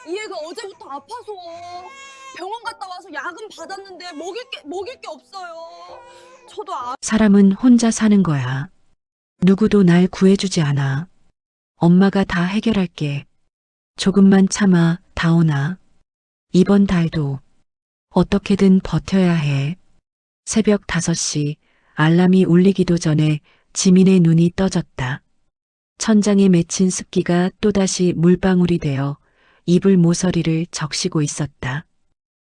이 애가 어제부터 아파서 병원 갔다 와서 약은 받았는데 먹일 게 없어요. 저도 사람은 혼자 사는 거야. 누구도 날 구해주지 않아. 엄마가 다 해결할게. 조금만 참아, 다온아. 이번 달도 어떻게든 버텨야 해. 새벽 5시 알람이 울리기도 전에 지민의 눈이 떠졌다. 천장에 맺힌 습기가 또다시 물방울이 되어 이불 모서리를 적시고 있었다.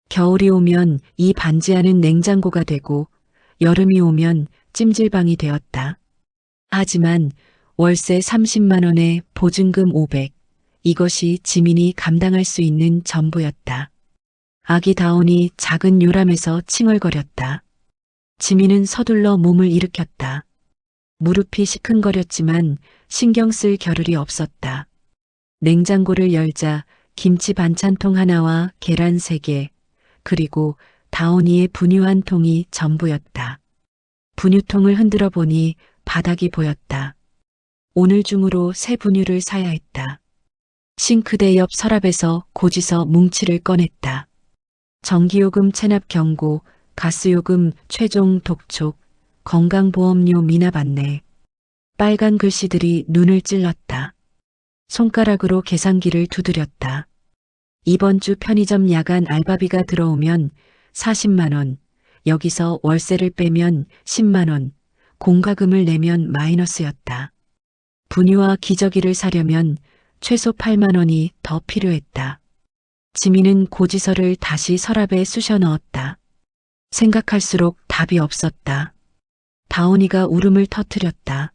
겨울이 오면 이 반지하는 냉장고가 되고 여름이 오면 찜질방이 되었다. 하지만 월세 30만 원에 보증금 500, 이것이 지민이 감당할 수 있는 전부였다. 아기 다온이 작은 요람에서 칭얼거렸다. 지민은 서둘러 몸을 일으켰다. 무릎이 시큰거렸지만 신경 쓸 겨를이 없었다. 냉장고를 열자 김치 반찬통 하나와 계란 3개, 그리고 다온이의 분유 한 통이 전부였다. 분유통을 흔들어 보니 바닥이 보였다. 오늘 중으로 새 분유를 사야 했다. 싱크대 옆 서랍에서 고지서 뭉치를 꺼냈다. 전기요금 체납 경고, 가스요금 최종 독촉, 건강보험료 미납 안내. 빨간 글씨들이 눈을 찔렀다. 손가락으로 계산기를 두드렸다. 이번 주 편의점 야간 알바비가 들어오면 40만 원, 여기서 월세를 빼면 10만 원, 공과금을 내면 마이너스였다. 분유와 기저귀를 사려면 최소 8만 원이 더 필요했다. 지민은 고지서를 다시 서랍에 쑤셔 넣었다. 생각할수록 답이 없었다. 다온이가 울음을 터뜨렸다.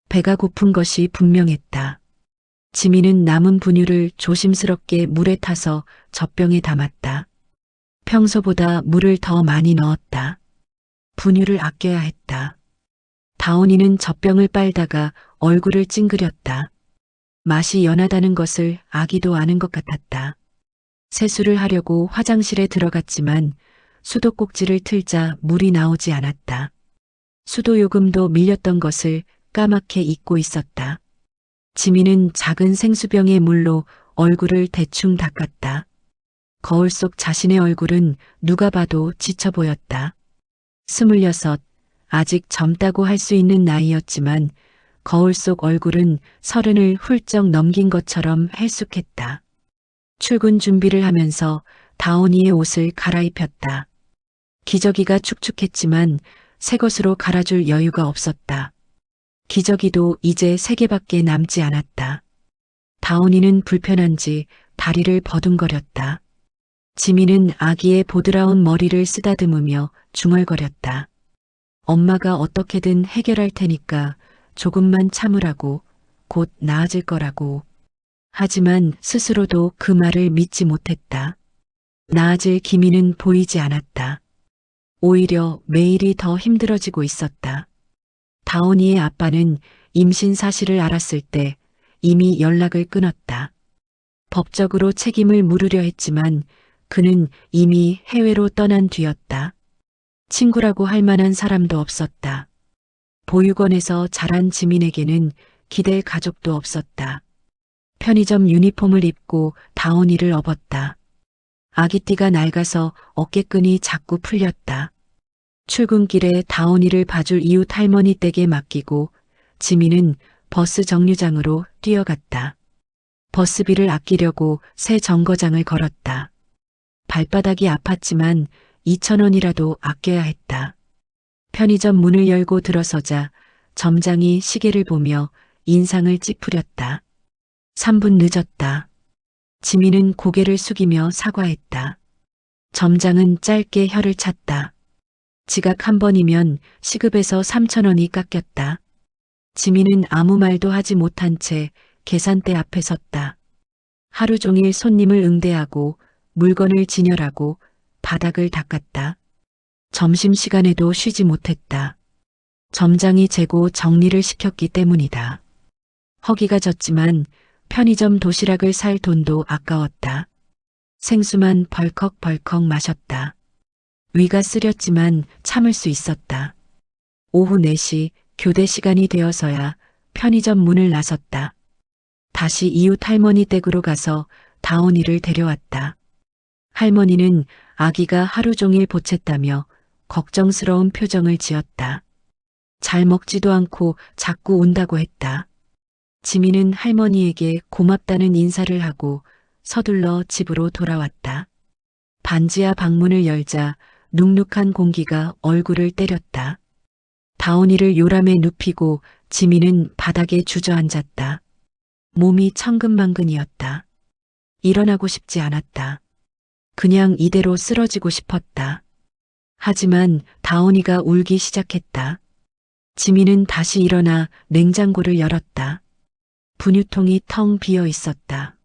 배가 고픈 것이 분명했다. 지민은 남은 분유를 조심스럽게 물에 타서 젖병에 담았다. 평소보다 물을 더 많이 넣었다. 분유를 아껴야 했다. 다온이는 젖병을 빨다가 얼굴을 찡그렸다. 맛이 연하다는 것을 아기도 아는 것 같았다. 세수를 하려고 화장실에 들어갔지만 수도꼭지를 틀자 물이 나오지 않았다. 수도요금도 밀렸던 것을 까맣게 잊고 있었다. 지민은 작은 생수병의 물로 얼굴을 대충 닦았다. 거울 속 자신의 얼굴은 누가 봐도 지쳐 보였다. 26, 아직 젊다고 할 수 있는 나이였지만 거울 속 얼굴은 30을 훌쩍 넘긴 것처럼 헬쑥했다. 출근 준비를 하면서 다온이의 옷을 갈아입혔다. 기저귀가 축축했지만 새 것으로 갈아줄 여유가 없었다. 기저귀도 이제 3개밖에 남지 않았다. 다온이는 불편한지 다리를 버둥거렸다. 지민은 아기의 보드라운 머리를 쓰다듬으며 중얼거렸다. 엄마가 어떻게든 해결할 테니까 조금만 참으라고, 곧 나아질 거라고. 하지만 스스로도 그 말을 믿지 못했다. 나아질 기미는 보이지 않았다. 오히려 매일이 더 힘들어지고 있었다. 다온이의 아빠는 임신 사실을 알았을 때 이미 연락을 끊었다. 법적으로 책임을 물으려 했지만 그는 이미 해외로 떠난 뒤였다. 친구라고 할 만한 사람도 없었다. 보육원에서 자란 지민에게는 기댈 가족도 없었다. 편의점 유니폼을 입고 다온이를 업었다. 아기띠가 낡아서 어깨끈이 자꾸 풀렸다. 출근길에 다온이를 봐줄 이웃 할머니 댁에 맡기고 지민은 버스 정류장으로 뛰어갔다. 버스비를 아끼려고 새 정거장을 걸었다. 발바닥이 아팠지만 2,000원이라도 아껴야 했다. 편의점 문을 열고 들어서자 점장이 시계를 보며 인상을 찌푸렸다. 3분 늦었다. 지민은 고개를 숙이며 사과했다. 점장은 짧게 혀를 찼다. 지각 한 번이면 시급에서 3,000원이 깎였다. 지민은 아무 말도 하지 못한 채 계산대 앞에 섰다. 하루 종일 손님을 응대하고 물건을 진열하고 바닥을 닦았다. 점심시간에도 쉬지 못했다. 점장이 재고 정리를 시켰기 때문이다. 허기가 졌지만 편의점 도시락을 살 돈도 아까웠다. 생수만 벌컥벌컥 마셨다. 위가 쓰렸지만 참을 수 있었다. 오후 4시 교대 시간이 되어서야 편의점 문을 나섰다. 다시 이웃 할머니 댁으로 가서 다온이를 데려왔다. 할머니는 아기가 하루 종일 보챘다며 걱정스러운 표정을 지었다. 잘 먹지도 않고 자꾸 운다고 했다. 지민은 할머니에게 고맙다는 인사를 하고 서둘러 집으로 돌아왔다. 반지하 방문을 열자 눅눅한 공기가 얼굴을 때렸다. 다온이를 요람에 눕히고 지민은 바닥에 주저앉았다. 몸이 천근만근이었다. 일어나고 싶지 않았다. 그냥 이대로 쓰러지고 싶었다. 하지만 다온이가 울기 시작했다. 지민은 다시 일어나 냉장고를 열었다. 분유통이 텅 비어 있었다.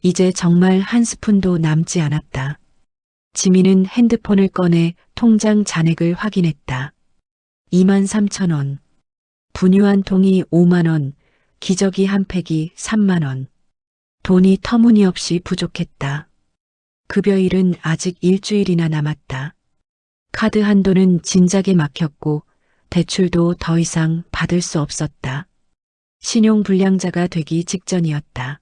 이제 정말 한 스푼도 남지 않았다. 지민은 핸드폰을 꺼내 통장 잔액을 확인했다. 23,000원. 분유 한 통이 5만 원, 기저귀 한 팩이 3만 원. 돈이 터무니없이 부족했다. 급여일은 아직 일주일이나 남았다. 카드 한도는 진작에 막혔고 대출도 더 이상 받을 수 없었다. 신용불량자가 되기 직전이었다.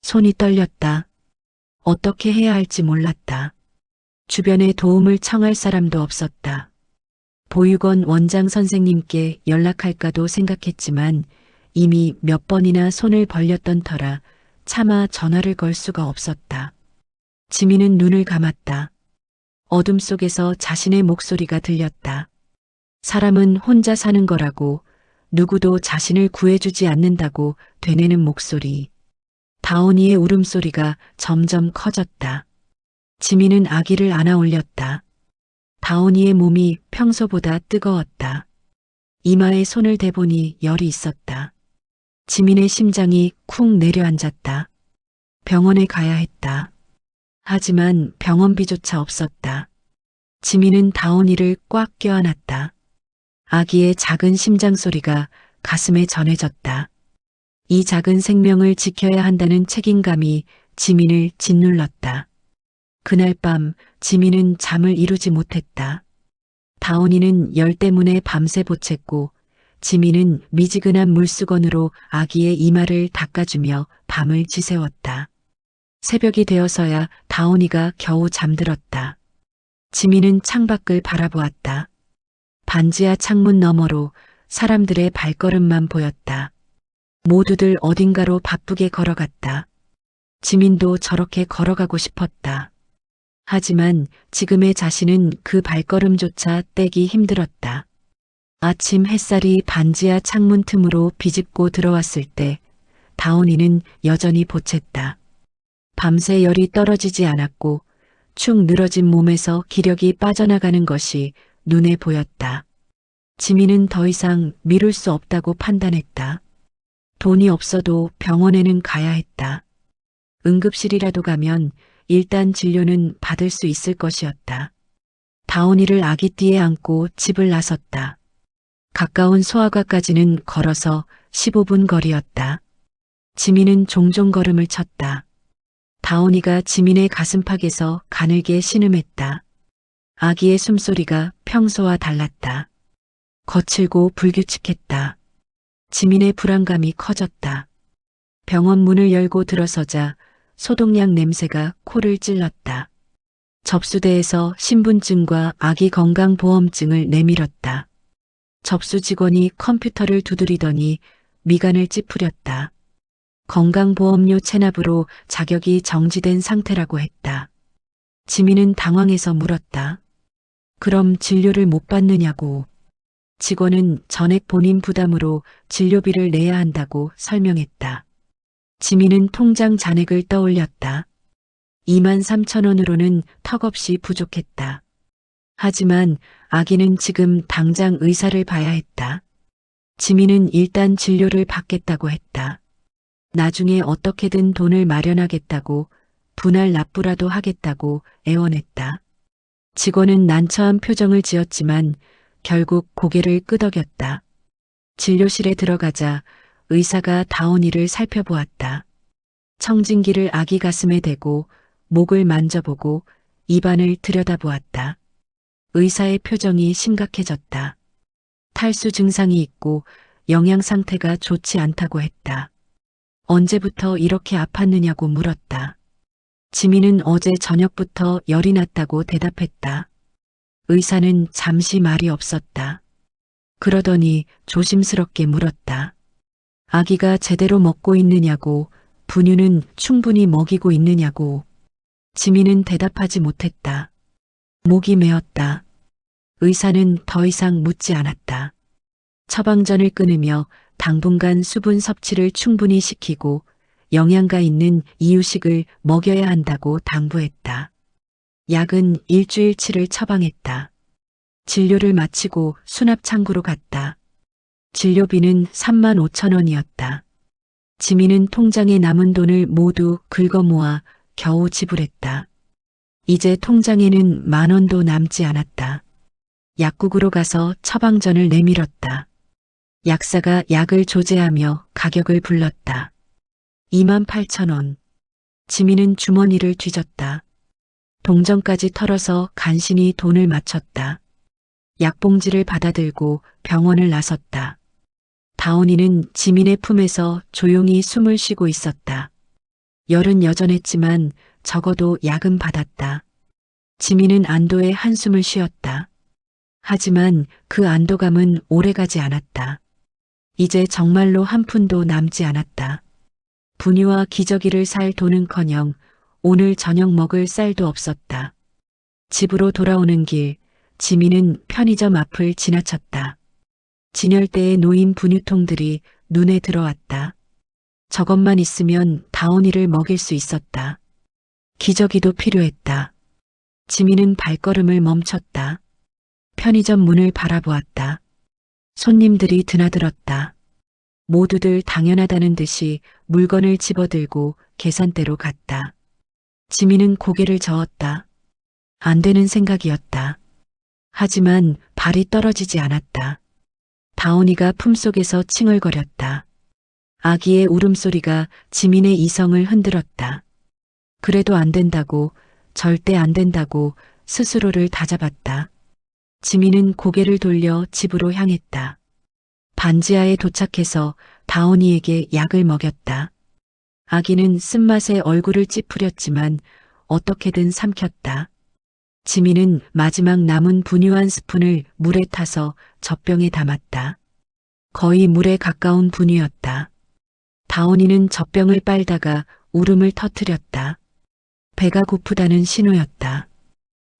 손이 떨렸다. 어떻게 해야 할지 몰랐다. 주변에 도움을 청할 사람도 없었다. 보육원 원장 선생님께 연락할까도 생각했지만 이미 몇 번이나 손을 벌렸던 터라 차마 전화를 걸 수가 없었다. 지민은 눈을 감았다. 어둠 속에서 자신의 목소리가 들렸다. 사람은 혼자 사는 거라고, 누구도 자신을 구해주지 않는다고 되뇌는 목소리. 다온이의 울음소리가 점점 커졌다. 지민은 아기를 안아 올렸다. 다온이의 몸이 평소보다 뜨거웠다. 이마에 손을 대보니 열이 있었다. 지민의 심장이 쿵 내려앉았다. 병원에 가야 했다. 하지만 병원비조차 없었다. 지민은 다온이를 꽉 껴안았다. 아기의 작은 심장 소리가 가슴에 전해졌다. 이 작은 생명을 지켜야 한다는 책임감이 지민을 짓눌렀다. 그날 밤 지민은 잠을 이루지 못했다. 다온이는 열 때문에 밤새 보챘고 지민은 미지근한 물수건으로 아기의 이마를 닦아주며 밤을 지새웠다. 새벽이 되어서야 다온이가 겨우 잠들었다. 지민은 창밖을 바라보았다. 반지하 창문 너머로 사람들의 발걸음만 보였다. 모두들 어딘가로 바쁘게 걸어갔다. 지민도 저렇게 걸어가고 싶었다. 하지만 지금의 자신은 그 발걸음조차 떼기 힘들었다. 아침 햇살이 반지하 창문 틈으로 비집고 들어왔을 때 다온이는 여전히 보챘다. 밤새 열이 떨어지지 않았고 축 늘어진 몸에서 기력이 빠져나가는 것이 눈에 보였다. 지민은 더 이상 미룰 수 없다고 판단했다. 돈이 없어도 병원에는 가야 했다. 응급실이라도 가면 일단 진료는 받을 수 있을 것이었다. 다온이를 아기띠에 안고 집을 나섰다. 가까운 소아과까지는 걸어서 15분 거리였다. 지민은 종종 걸음을 쳤다. 다온이가 지민의 가슴팍에서 가늘게 신음했다. 아기의 숨소리가 평소와 달랐다. 거칠고 불규칙했다. 지민의 불안감이 커졌다. 병원 문을 열고 들어서자 소독약 냄새가 코를 찔렀다. 접수대에서 신분증과 아기 건강보험증을 내밀었다. 접수 직원이 컴퓨터를 두드리더니 미간을 찌푸렸다. 건강보험료 체납으로 자격이 정지된 상태라고 했다. 지민은 당황해서 물었다. 그럼 진료를 못 받느냐고. 직원은 전액 본인 부담으로 진료비를 내야 한다고 설명했다. 지민은 통장 잔액을 떠올렸다. 23,000원으로는 턱없이 부족했다. 하지만 아기는 지금 당장 의사를 봐야 했다. 지민은 일단 진료를 받겠다고 했다. 나중에 어떻게든 돈을 마련하겠다고, 분할 납부라도 하겠다고 애원했다. 직원은 난처한 표정을 지었지만 결국 고개를 끄덕였다. 진료실에 들어가자 의사가 다온이를 살펴보았다. 청진기를 아기 가슴에 대고 목을 만져보고 입안을 들여다보았다. 의사의 표정이 심각해졌다. 탈수 증상이 있고 영양 상태가 좋지 않다고 했다. 언제부터 이렇게 아팠느냐고 물었다. 지민은 어제 저녁부터 열이 났다고 대답했다. 의사는 잠시 말이 없었다. 그러더니 조심스럽게 물었다. 아기가 제대로 먹고 있느냐고, 분유는 충분히 먹이고 있느냐고. 지민은 대답하지 못했다. 목이 메었다. 의사는 더 이상 묻지 않았다. 처방전을 끊으며 당분간 수분 섭취를 충분히 시키고 영양가 있는 이유식을 먹여야 한다고 당부했다. 약은 일주일치를 처방했다. 진료를 마치고 수납창구로 갔다. 진료비는 3만 5천 원이었다. 지민은 통장에 남은 돈을 모두 긁어 모아 겨우 지불했다. 이제 통장에는 10,000원도 남지 않았다. 약국으로 가서 처방전을 내밀었다. 약사가 약을 조제하며 가격을 불렀다. 28,000원. 지민은 주머니를 뒤졌다. 동전까지 털어서 간신히 돈을 맞췄다. 약봉지를 받아들고 병원을 나섰다. 다온이는 지민의 품에서 조용히 숨을 쉬고 있었다. 열은 여전했지만 적어도 약은 받았다. 지민은 안도의 한숨을 쉬었다. 하지만 그 안도감은 오래가지 않았다. 이제 정말로 한 푼도 남지 않았다. 분유와 기저귀를 살 돈은커녕 오늘 저녁 먹을 쌀도 없었다. 집으로 돌아오는 길, 지민은 편의점 앞을 지나쳤다. 진열대에 놓인 분유통들이 눈에 들어왔다. 저것만 있으면 다온이를 먹일 수 있었다. 기저귀도 필요했다. 지민은 발걸음을 멈췄다. 편의점 문을 바라보았다. 손님들이 드나들었다. 모두들 당연하다는 듯이 물건을 집어들고 계산대로 갔다. 지민은 고개를 저었다. 안 되는 생각이었다. 하지만 발이 떨어지지 않았다. 다온이가 품속에서 칭얼거렸다. 아기의 울음소리가 지민의 이성을 흔들었다. 그래도 안 된다고, 절대 안 된다고 스스로를 다잡았다. 지민은 고개를 돌려 집으로 향했다. 반지하에 도착해서 다온이에게 약을 먹였다. 아기는 쓴맛에 얼굴을 찌푸렸지만 어떻게든 삼켰다. 지민은 마지막 남은 분유 한 스푼을 물에 타서 젖병에 담았다. 거의 물에 가까운 분유였다. 다온이는 젖병을 빨다가 울음을 터뜨렸다. 배가 고프다는 신호였다.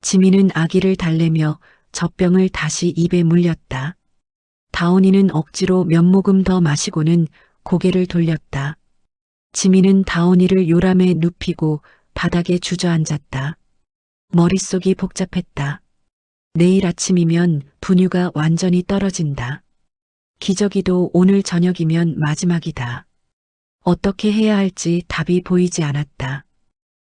지민은 아기를 달래며 젖병을 다시 입에 물렸다. 다온이는 억지로 몇 모금 더 마시고는 고개를 돌렸다. 지민은 다온이를 요람에 눕히고 바닥에 주저앉았다. 머릿속이 복잡했다. 내일 아침이면 분유가 완전히 떨어진다. 기저귀도 오늘 저녁이면 마지막이다. 어떻게 해야 할지 답이 보이지 않았다.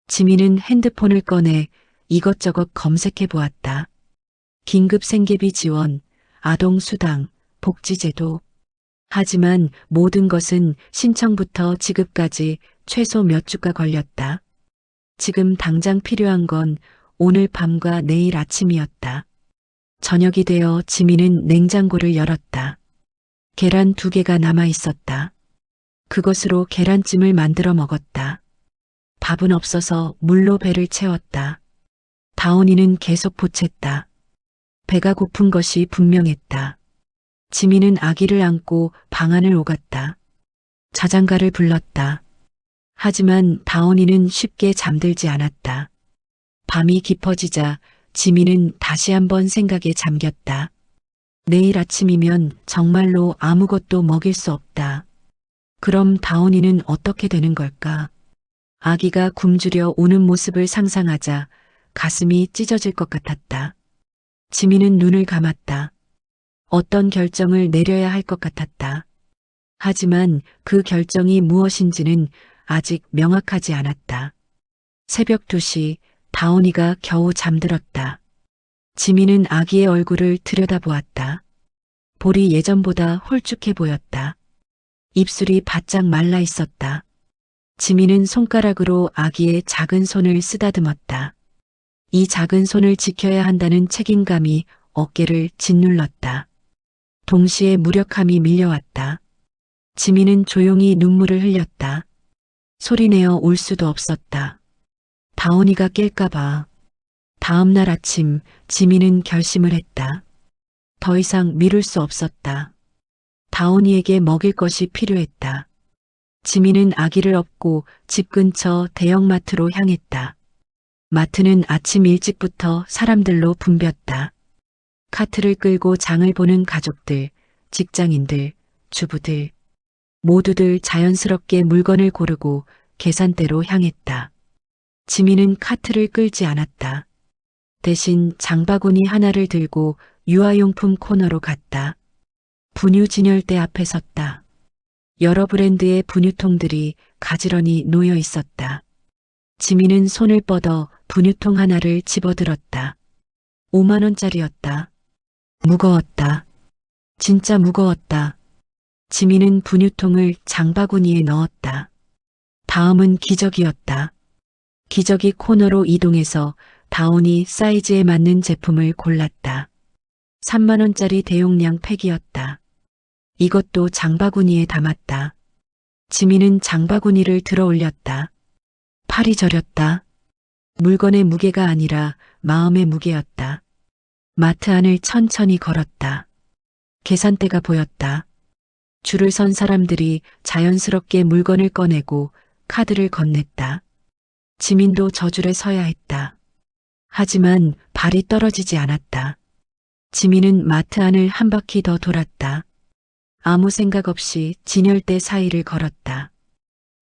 지민은 핸드폰을 꺼내 이것저것 검색해 보았다. 긴급 생계비 지원, 아동수당, 복지제도. 하지만 모든 것은 신청부터 지급까지 최소 몇 주가 걸렸다. 지금 당장 필요한 건 오늘 밤과 내일 아침이었다. 저녁이 되어 지민은 냉장고를 열었다. 계란 2개가 남아 있었다. 그것으로 계란찜을 만들어 먹었다. 밥은 없어서 물로 배를 채웠다. 다온이는 계속 보챘다. 배가 고픈 것이 분명했다. 지민은 아기를 안고 방 안을 오갔다. 자장가를 불렀다. 하지만 다온이는 쉽게 잠들지 않았다. 밤이 깊어지자 지민은 다시 한번 생각에 잠겼다. 내일 아침이면 정말로 아무것도 먹일 수 없다. 그럼 다온이는 어떻게 되는 걸까? 아기가 굶주려 우는 모습을 상상하자 가슴이 찢어질 것 같았다. 지민은 눈을 감았다. 어떤 결정을 내려야 할 것 같았다. 하지만 그 결정이 무엇인지는 아직 명확하지 않았다. 새벽 2시 다온이가 겨우 잠들었다. 지민은 아기의 얼굴을 들여다보았다. 볼이 예전보다 홀쭉해 보였다. 입술이 바짝 말라 있었다. 지민은 손가락으로 아기의 작은 손을 쓰다듬었다. 이 작은 손을 지켜야 한다는 책임감이 어깨를 짓눌렀다. 동시에 무력함이 밀려왔다. 지민은 조용히 눈물을 흘렸다. 소리내어 울 수도 없었다. 다온이가 깰까봐. 다음 날 아침 지민은 결심을 했다. 더 이상 미룰 수 없었다. 다온이에게 먹일 것이 필요했다. 지민은 아기를 업고 집 근처 대형마트로 향했다. 마트는 아침 일찍부터 사람들로 붐볐다. 카트를 끌고 장을 보는 가족들, 직장인들, 주부들, 모두들 자연스럽게 물건을 고르고 계산대로 향했다. 지민은 카트를 끌지 않았다. 대신 장바구니 하나를 들고 유아용품 코너로 갔다. 분유 진열대 앞에 섰다. 여러 브랜드의 분유통들이 가지런히 놓여 있었다. 지민은 손을 뻗어 분유통 하나를 집어들었다. 5만 원짜리였다. 무거웠다. 진짜 무거웠다. 지민은 분유통을 장바구니에 넣었다. 다음은 기저귀였다. 기저귀 코너로 이동해서 다온이 사이즈에 맞는 제품을 골랐다. 3만 원짜리 대용량 팩이었다. 이것도 장바구니에 담았다. 지민은 장바구니를 들어 올렸다. 팔이 저렸다. 물건의 무게가 아니라 마음의 무게였다. 마트 안을 천천히 걸었다. 계산대가 보였다. 줄을 선 사람들이 자연스럽게 물건을 꺼내고 카드를 건넸다. 지민도 저 줄에 서야 했다. 하지만 발이 떨어지지 않았다. 지민은 마트 안을 한 바퀴 더 돌았다. 아무 생각 없이 진열대 사이를 걸었다.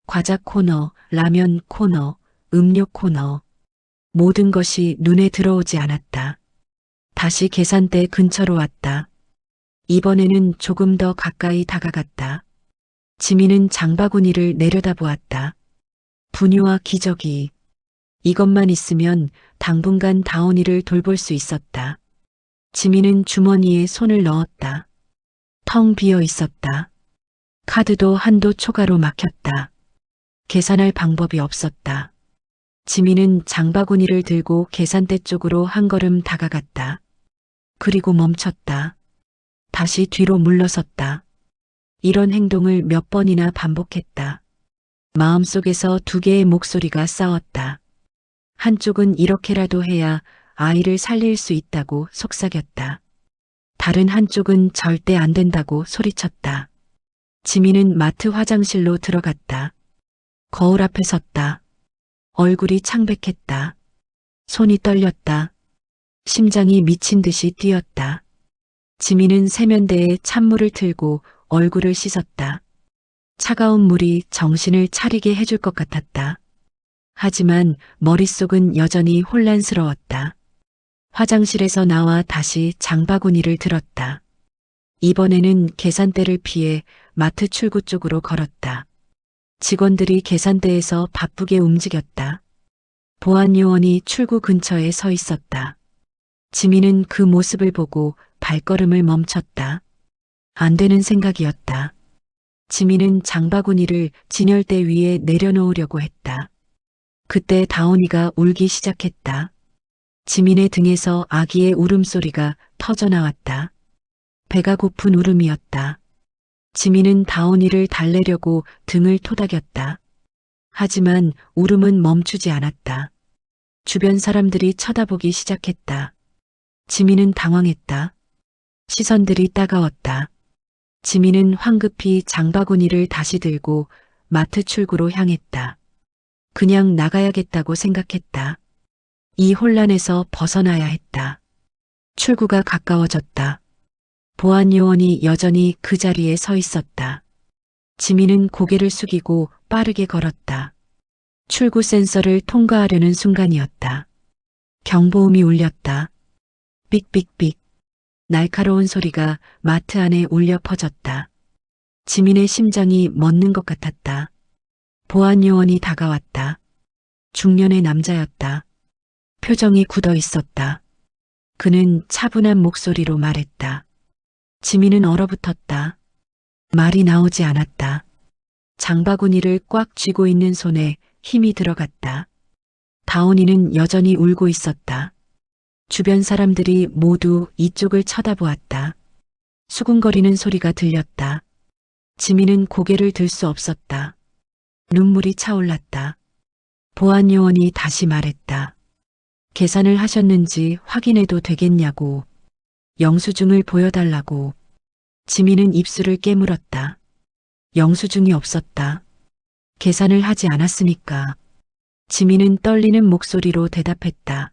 과자 코너, 라면 코너, 음료 코너. 모든 것이 눈에 들어오지 않았다. 다시 계산대 근처로 왔다. 이번에는 조금 더 가까이 다가갔다. 지민은 장바구니를 내려다보았다. 분유와 기저귀. 이것만 있으면 당분간 다온이를 돌볼 수 있었다. 지민은 주머니에 손을 넣었다. 텅 비어 있었다. 카드도 한도 초과로 막혔다. 계산할 방법이 없었다. 지민은 장바구니를 들고 계산대 쪽으로 한 걸음 다가갔다. 그리고 멈췄다. 다시 뒤로 물러섰다. 이런 행동을 몇 번이나 반복했다. 마음속에서 두 개의 목소리가 싸웠다. 한쪽은 이렇게라도 해야 아이를 살릴 수 있다고 속삭였다. 다른 한쪽은 절대 안 된다고 소리쳤다. 지민은 마트 화장실로 들어갔다. 거울 앞에 섰다. 얼굴이 창백했다. 손이 떨렸다. 심장이 미친 듯이 뛰었다. 지민은 세면대에 찬물을 틀고 얼굴을 씻었다. 차가운 물이 정신을 차리게 해줄 것 같았다. 하지만 머릿속은 여전히 혼란스러웠다. 화장실에서 나와 다시 장바구니를 들었다. 이번에는 계산대를 피해 마트 출구 쪽으로 걸었다. 직원들이 계산대에서 바쁘게 움직였다. 보안 요원이 출구 근처에 서 있었다. 지민은 그 모습을 보고 발걸음을 멈췄다. 안 되는 생각이었다. 지민은 장바구니를 진열대 위에 내려놓으려고 했다. 그때 다온이가 울기 시작했다. 지민의 등에서 아기의 울음소리가 터져나왔다. 배가 고픈 울음이었다. 지민은 다온이를 달래려고 등을 토닥였다. 하지만 울음은 멈추지 않았다. 주변 사람들이 쳐다보기 시작했다. 지민은 당황했다. 시선들이 따가웠다. 지민은 황급히 장바구니를 다시 들고 마트 출구로 향했다. 그냥 나가야겠다고 생각했다. 이 혼란에서 벗어나야 했다. 출구가 가까워졌다. 보안 요원이 여전히 그 자리에 서 있었다. 지민은 고개를 숙이고 빠르게 걸었다. 출구 센서를 통과하려는 순간이었다. 경보음이 울렸다. 삑삑삑. 날카로운 소리가 마트 안에 울려 퍼졌다. 지민의 심장이 멎는 것 같았다. 보안 요원이 다가왔다. 중년의 남자였다. 표정이 굳어 있었다. 그는 차분한 목소리로 말했다. 지민은 얼어붙었다. 말이 나오지 않았다. 장바구니를 꽉 쥐고 있는 손에 힘이 들어갔다. 다온이는 여전히 울고 있었다. 주변 사람들이 모두 이쪽을 쳐다보았다. 수군거리는 소리가 들렸다. 지민은 고개를 들 수 없었다. 눈물이 차올랐다. 보안 요원이 다시 말했다. 계산을 하셨는지 확인해도 되겠냐고. 영수증을 보여달라고. 지민은 입술을 깨물었다. 영수증이 없었다. 계산을 하지 않았으니까. 지민은 떨리는 목소리로 대답했다.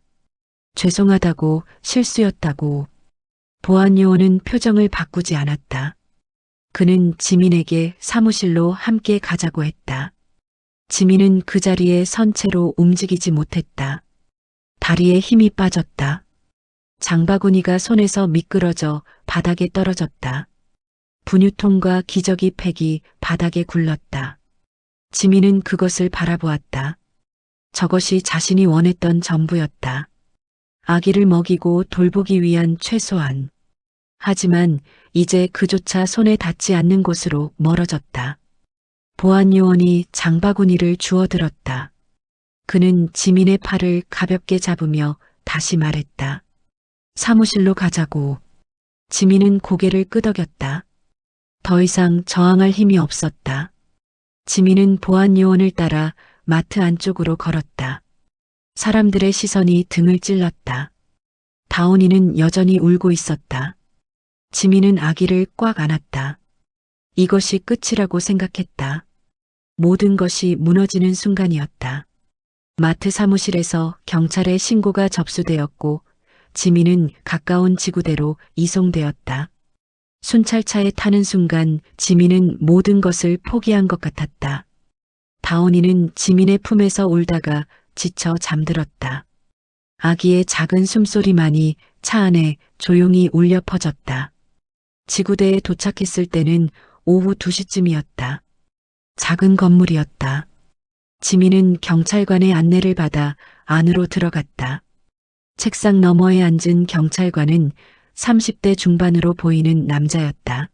죄송하다고, 실수였다고. 보안 요원은 표정을 바꾸지 않았다. 그는 지민에게 사무실로 함께 가자고 했다. 지민은 그 자리에 선 채로 움직이지 못했다. 다리에 힘이 빠졌다. 장바구니가 손에서 미끄러져 바닥에 떨어졌다. 분유통과 기저귀 팩이 바닥에 굴렀다. 지민은 그것을 바라보았다. 저것이 자신이 원했던 전부였다. 아기를 먹이고 돌보기 위한 최소한. 하지만 이제 그조차 손에 닿지 않는 곳으로 멀어졌다. 보안 요원이 장바구니를 주워들었다. 그는 지민의 팔을 가볍게 잡으며 다시 말했다. 사무실로 가자고. 지민은 고개를 끄덕였다. 더 이상 저항할 힘이 없었다. 지민은 보안 요원을 따라 마트 안쪽으로 걸었다. 사람들의 시선이 등을 찔렀다. 다온이는 여전히 울고 있었다. 지민은 아기를 꽉 안았다. 이것이 끝이라고 생각했다. 모든 것이 무너지는 순간이었다. 마트 사무실에서 경찰에 신고가 접수되었고 지민은 가까운 지구대로 이송되었다. 순찰차에 타는 순간 지민은 모든 것을 포기한 것 같았다. 다온이는 지민의 품에서 울다가 지쳐 잠들었다. 아기의 작은 숨소리만이 차 안에 조용히 울려 퍼졌다. 지구대에 도착했을 때는 오후 2시쯤이었다. 작은 건물이었다. 지민은 경찰관의 안내를 받아 안으로 들어갔다. 책상 너머에 앉은 경찰관은 30대 중반으로 보이는 남자였다.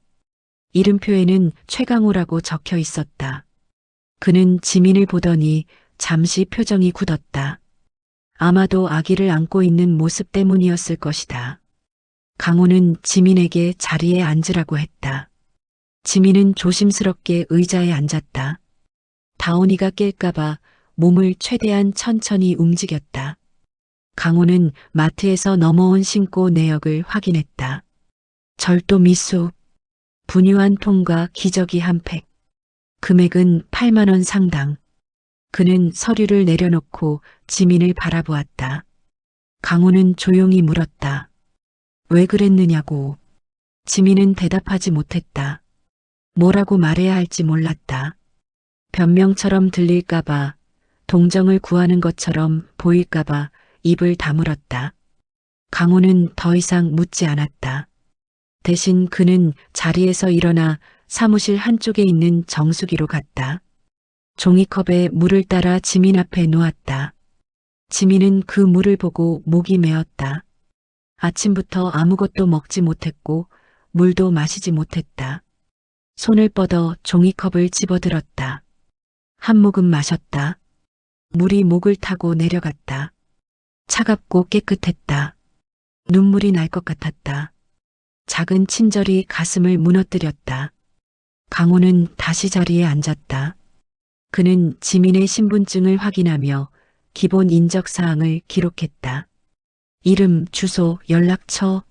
이름표에는 최강호라고 적혀 있었다. 그는 지민을 보더니 잠시 표정이 굳었다. 아마도 아기를 안고 있는 모습 때문이었을 것이다. 강호는 지민에게 자리에 앉으라고 했다. 지민은 조심스럽게 의자에 앉았다. 다온이가 깰까봐 몸을 최대한 천천히 움직였다. 강호는 마트에서 넘어온 신고 내역을 확인했다. 절도 미수, 분유 한 통과 기저귀 한 팩. 금액은 8만 원 상당. 그는 서류를 내려놓고 지민을 바라보았다. 강호는 조용히 물었다. 왜 그랬느냐고. 지민은 대답하지 못했다. 뭐라고 말해야 할지 몰랐다. 변명처럼 들릴까봐, 동정을 구하는 것처럼 보일까봐 입을 다물었다. 강호는 더 이상 묻지 않았다. 대신 그는 자리에서 일어나 사무실 한쪽에 있는 정수기로 갔다. 종이컵에 물을 따라 지민 앞에 놓았다. 지민은 그 물을 보고 목이 메었다. 아침부터 아무것도 먹지 못했고 물도 마시지 못했다. 손을 뻗어 종이컵을 집어들었다. 한 모금 마셨다. 물이 목을 타고 내려갔다. 차갑고 깨끗했다. 눈물이 날 것 같았다. 작은 친절이 가슴을 무너뜨렸다. 강호는 다시 자리에 앉았다. 그는 지민의 신분증을 확인하며 기본 인적사항을 기록했다. 이름, 주소, 연락처.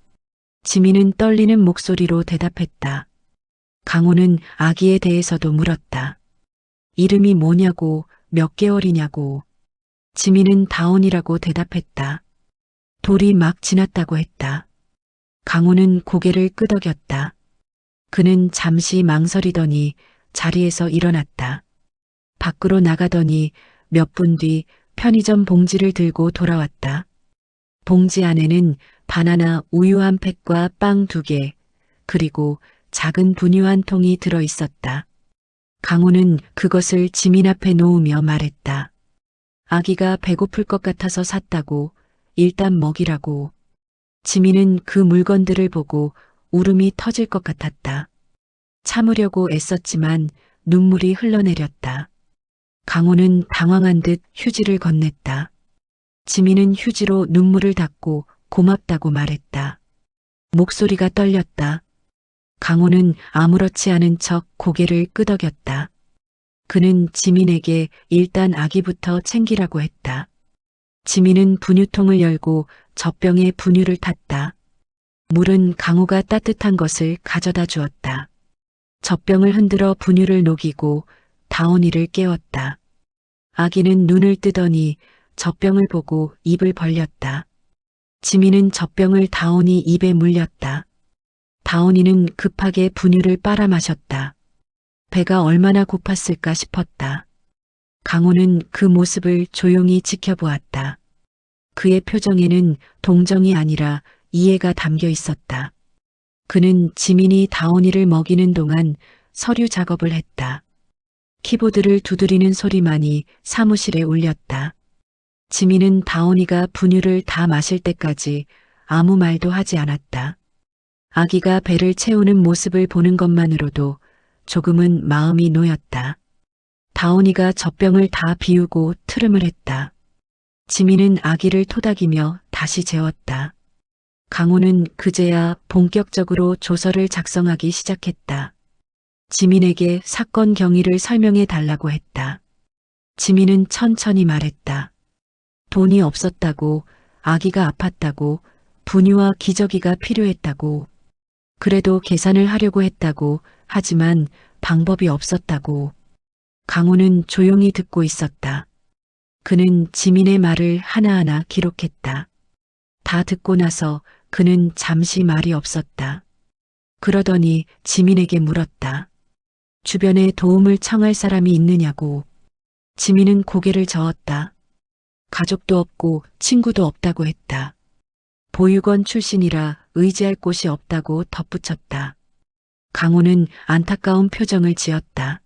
지민은 떨리는 목소리로 대답했다. 강호는 아기에 대해서도 물었다. 이름이 뭐냐고, 몇 개월이냐고. 지민은 다온이라고 대답했다. 돌이 막 지났다고 했다. 강호는 고개를 끄덕였다. 그는 잠시 망설이더니 자리에서 일어났다. 밖으로 나가더니 몇 분 뒤 편의점 봉지를 들고 돌아왔다. 봉지 안에는 바나나 우유 한 팩과 빵 2개, 그리고 작은 분유 한 통이 들어 있었다. 강호는 그것을 지민 앞에 놓으며 말했다. 아기가 배고플 것 같아서 샀다고, 일단 먹이라고. 지민은 그 물건들을 보고 울음이 터질 것 같았다. 참으려고 애썼지만 눈물이 흘러내렸다. 강호는 당황한 듯 휴지를 건넸다. 지민은 휴지로 눈물을 닦고 고맙다고 말했다. 목소리가 떨렸다. 강호는 아무렇지 않은 척 고개를 끄덕였다. 그는 지민에게 일단 아기부터 챙기라고 했다. 지민은 분유통을 열고 젖병에 분유를 탔다. 물은 강호가 따뜻한 것을 가져다 주었다. 젖병을 흔들어 분유를 녹이고 다온이를 깨웠다. 아기는 눈을 뜨더니 젖병을 보고 입을 벌렸다. 지민은 젖병을 다온이 입에 물렸다. 다온이는 급하게 분유를 빨아 마셨다. 배가 얼마나 고팠을까 싶었다. 강호는 그 모습을 조용히 지켜보았다. 그의 표정에는 동정이 아니라 이해가 담겨 있었다. 그는 지민이 다온이를 먹이는 동안 서류 작업을 했다. 키보드를 두드리는 소리만이 사무실에 울렸다. 지민은 다온이가 분유를 다 마실 때까지 아무 말도 하지 않았다. 아기가 배를 채우는 모습을 보는 것만으로도 조금은 마음이 놓였다. 다온이가 젖병을 다 비우고 트름을 했다. 지민은 아기를 토닥이며 다시 재웠다. 강호는 그제야 본격적으로 조서를 작성하기 시작했다. 지민에게 사건 경위를 설명해 달라고 했다. 지민은 천천히 말했다. 돈이 없었다고, 아기가 아팠다고, 분유와 기저귀가 필요했다고, 그래도 계산을 하려고 했다고, 하지만 방법이 없었다고. 강호는 조용히 듣고 있었다. 그는 지민의 말을 하나하나 기록했다. 다 듣고 나서 그는 잠시 말이 없었다. 그러더니 지민에게 물었다. 주변에 도움을 청할 사람이 있느냐고. 지민은 고개를 저었다. 가족도 없고 친구도 없다고 했다. 보육원 출신이라 의지할 곳이 없다고 덧붙였다. 강호는 안타까운 표정을 지었다.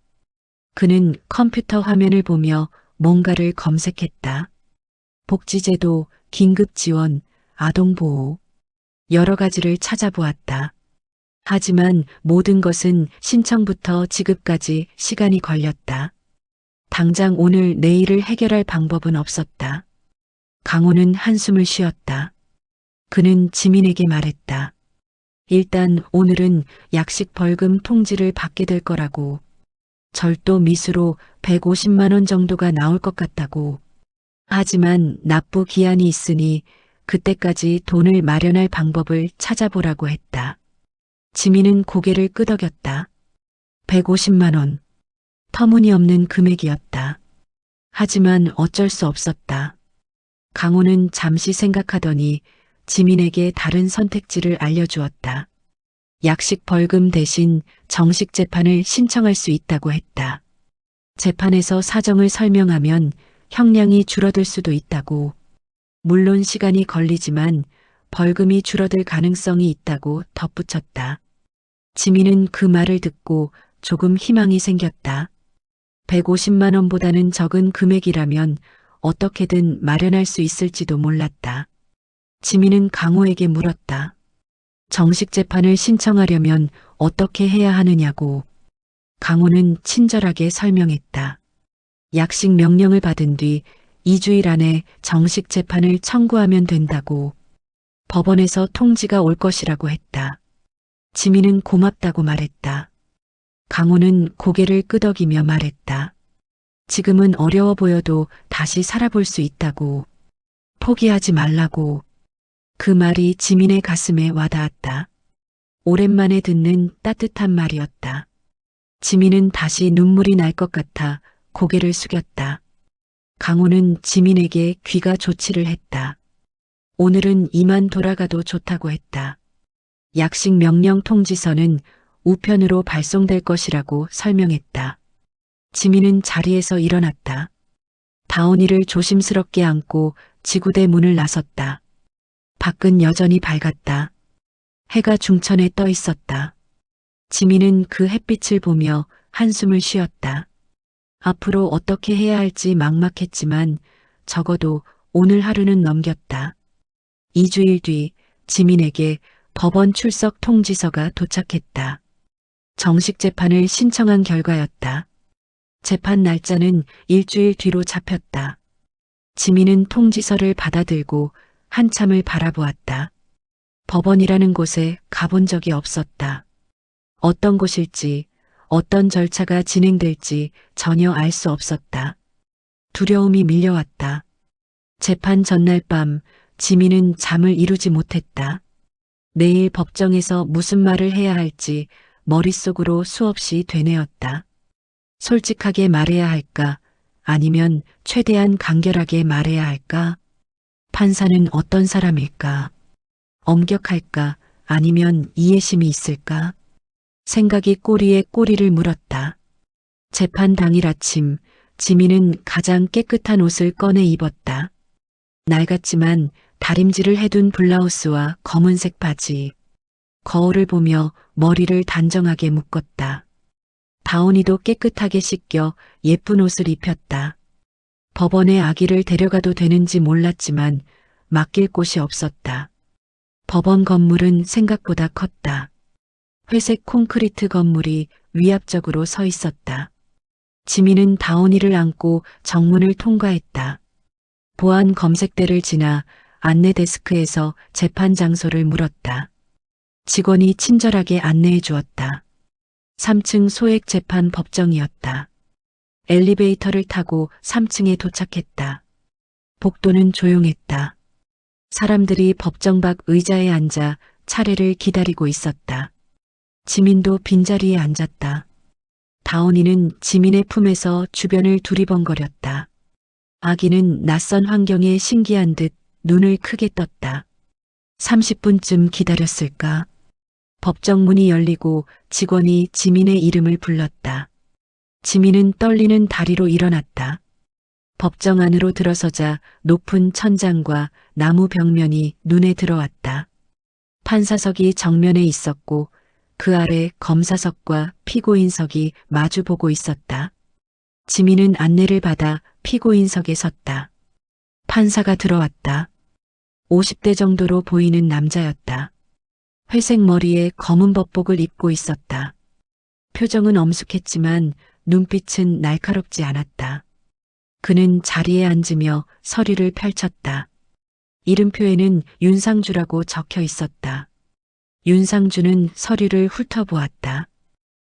그는 컴퓨터 화면을 보며 뭔가를 검색했다. 복지제도, 긴급지원, 아동보호, 여러 가지를 찾아보았다. 하지만 모든 것은 신청부터 지급까지 시간이 걸렸다. 당장 오늘 내일을 해결할 방법은 없었다. 강호는 한숨을 쉬었다. 그는 지민에게 말했다. 일단 오늘은 약식 벌금 통지를 받게 될 거라고. 절도 미수로 150만 원 정도가 나올 것 같다고. 하지만 납부 기한이 있으니 그때까지 돈을 마련할 방법을 찾아보라고 했다. 지민은 고개를 끄덕였다. 150만 원. 터무니없는 금액이었다. 하지만 어쩔 수 없었다. 강호는 잠시 생각하더니 지민에게 다른 선택지를 알려주었다. 약식 벌금 대신 정식 재판을 신청할 수 있다고 했다. 재판에서 사정을 설명하면 형량이 줄어들 수도 있다고. 물론 시간이 걸리지만 벌금이 줄어들 가능성이 있다고 덧붙였다. 지민은 그 말을 듣고 조금 희망이 생겼다. 150만 원보다는 적은 금액이라면 어떻게든 마련할 수 있을지도 몰랐다. 지민은 강호에게 물었다. 정식 재판을 신청하려면 어떻게 해야 하느냐고. 강호는 친절하게 설명했다. 약식 명령을 받은 뒤 2주일 안에 정식 재판을 청구하면 된다고. 법원에서 통지가 올 것이라고 했다. 지민은 고맙다고 말했다. 강호는 고개를 끄덕이며 말했다. 지금은 어려워 보여도 다시 살아볼 수 있다고. 포기하지 말라고. 그 말이 지민의 가슴에 와닿았다. 오랜만에 듣는 따뜻한 말이었다. 지민은 다시 눈물이 날 것 같아 고개를 숙였다. 강호는 지민에게 귀가 조치를 했다. 오늘은 이만 돌아가도 좋다고 했다. 약식 명령 통지서는 우편으로 발송될 것이라고 설명했다. 지민은 자리에서 일어났다. 다온이를 조심스럽게 안고 지구대 문을 나섰다. 밖은 여전히 밝았다. 해가 중천에 떠 있었다. 지민은 그 햇빛을 보며 한숨을 쉬었다. 앞으로 어떻게 해야 할지 막막했지만 적어도 오늘 하루는 넘겼다. 2주일 뒤 지민에게 법원 출석 통지서가 도착했다. 정식 재판을 신청한 결과였다. 재판 날짜는 일주일 뒤로 잡혔다. 지민은 통지서를 받아들고 한참을 바라보았다. 법원이라는 곳에 가본 적이 없었다. 어떤 곳일지, 어떤 절차가 진행될지 전혀 알 수 없었다. 두려움이 밀려왔다. 재판 전날 밤 지민은 잠을 이루지 못했다. 내일 법정에서 무슨 말을 해야 할지 머릿속으로 수없이 되뇌었다. 솔직하게 말해야 할까? 아니면 최대한 간결하게 말해야 할까? 판사는 어떤 사람일까? 엄격할까? 아니면 이해심이 있을까? 생각이 꼬리에 꼬리를 물었다. 재판 당일 아침, 지민은 가장 깨끗한 옷을 꺼내 입었다. 낡았지만 다림질을 해둔 블라우스와 검은색 바지. 거울을 보며 머리를 단정하게 묶었다. 다운이도 깨끗하게 씻겨 예쁜 옷을 입혔다. 법원에 아기를 데려가도 되는지 몰랐지만 맡길 곳이 없었다. 법원 건물은 생각보다 컸다. 회색 콘크리트 건물이 위압적으로 서 있었다. 지민은 다운이를 안고 정문을 통과했다. 보안 검색대를 지나 안내 데스크에서 재판 장소를 물었다. 직원이 친절하게 안내해 주었다. 3층 소액 재판 법정이었다. 엘리베이터를 타고 3층에 도착했다. 복도는 조용했다. 사람들이 법정 밖 의자에 앉아 차례를 기다리고 있었다. 지민도 빈자리에 앉았다. 다온이는 지민의 품에서 주변을 두리번거렸다. 아기는 낯선 환경에 신기한 듯 눈을 크게 떴다. 30분쯤 기다렸을까? 법정 문이 열리고 직원이 지민의 이름을 불렀다. 지민은 떨리는 다리로 일어났다. 법정 안으로 들어서자 높은 천장과 나무 벽면이 눈에 들어왔다. 판사석이 정면에 있었고 그 아래 검사석과 피고인석이 마주보고 있었다. 지민은 안내를 받아 피고인석에 섰다. 판사가 들어왔다. 50대 정도로 보이는 남자였다. 회색 머리에 검은 법복을 입고 있었다. 표정은 엄숙했지만 눈빛은 날카롭지 않았다. 그는 자리에 앉으며 서류를 펼쳤다. 이름표에는 윤상주라고 적혀 있었다. 윤상주는 서류를 훑어보았다.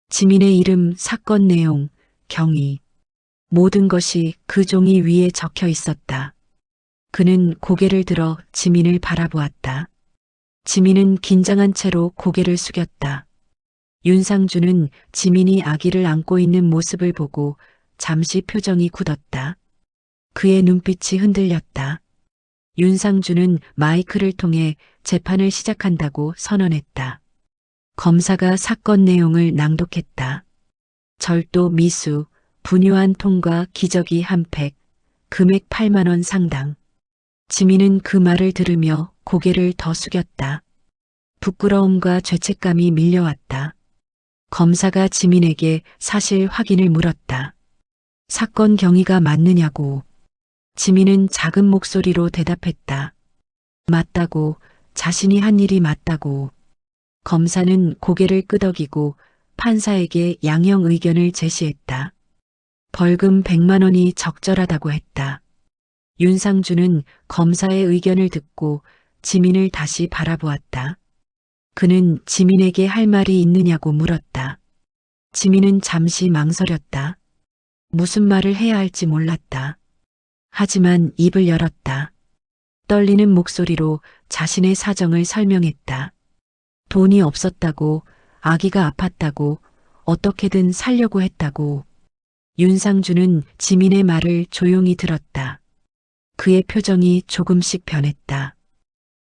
지민의 이름, 사건 내용, 경위. 모든 것이 그 종이 위에 적혀 있었다. 그는 고개를 들어 지민을 바라보았다. 지민은 긴장한 채로 고개를 숙였다. 윤상주는 지민이 아기를 안고 있는 모습을 보고 잠시 표정이 굳었다. 그의 눈빛이 흔들렸다. 윤상주는 마이크를 통해 재판을 시작한다고 선언했다. 검사가 사건 내용을 낭독했다. 절도 미수, 분유한 통과 기저귀 한 팩, 금액 8만 원 상당. 지민은 그 말을 들으며 고개를 더 숙였다. 부끄러움과 죄책감이 밀려왔다. 검사가 지민에게 사실 확인을 물었다. 사건 경위가 맞느냐고. 지민은 작은 목소리로 대답했다. 맞다고, 자신이 한 일이 맞다고. 검사는 고개를 끄덕이고 판사에게 양형 의견을 제시했다. 벌금 100만 원이 적절하다고 했다. 윤상주는 검사의 의견을 듣고 지민을 다시 바라보았다. 그는 지민에게 할 말이 있느냐고 물었다. 지민은 잠시 망설였다. 무슨 말을 해야 할지 몰랐다. 하지만 입을 열었다. 떨리는 목소리로 자신의 사정을 설명했다. 돈이 없었다고, 아기가 아팠다고, 어떻게든 살려고 했다고. 윤상주는 지민의 말을 조용히 들었다. 그의 표정이 조금씩 변했다.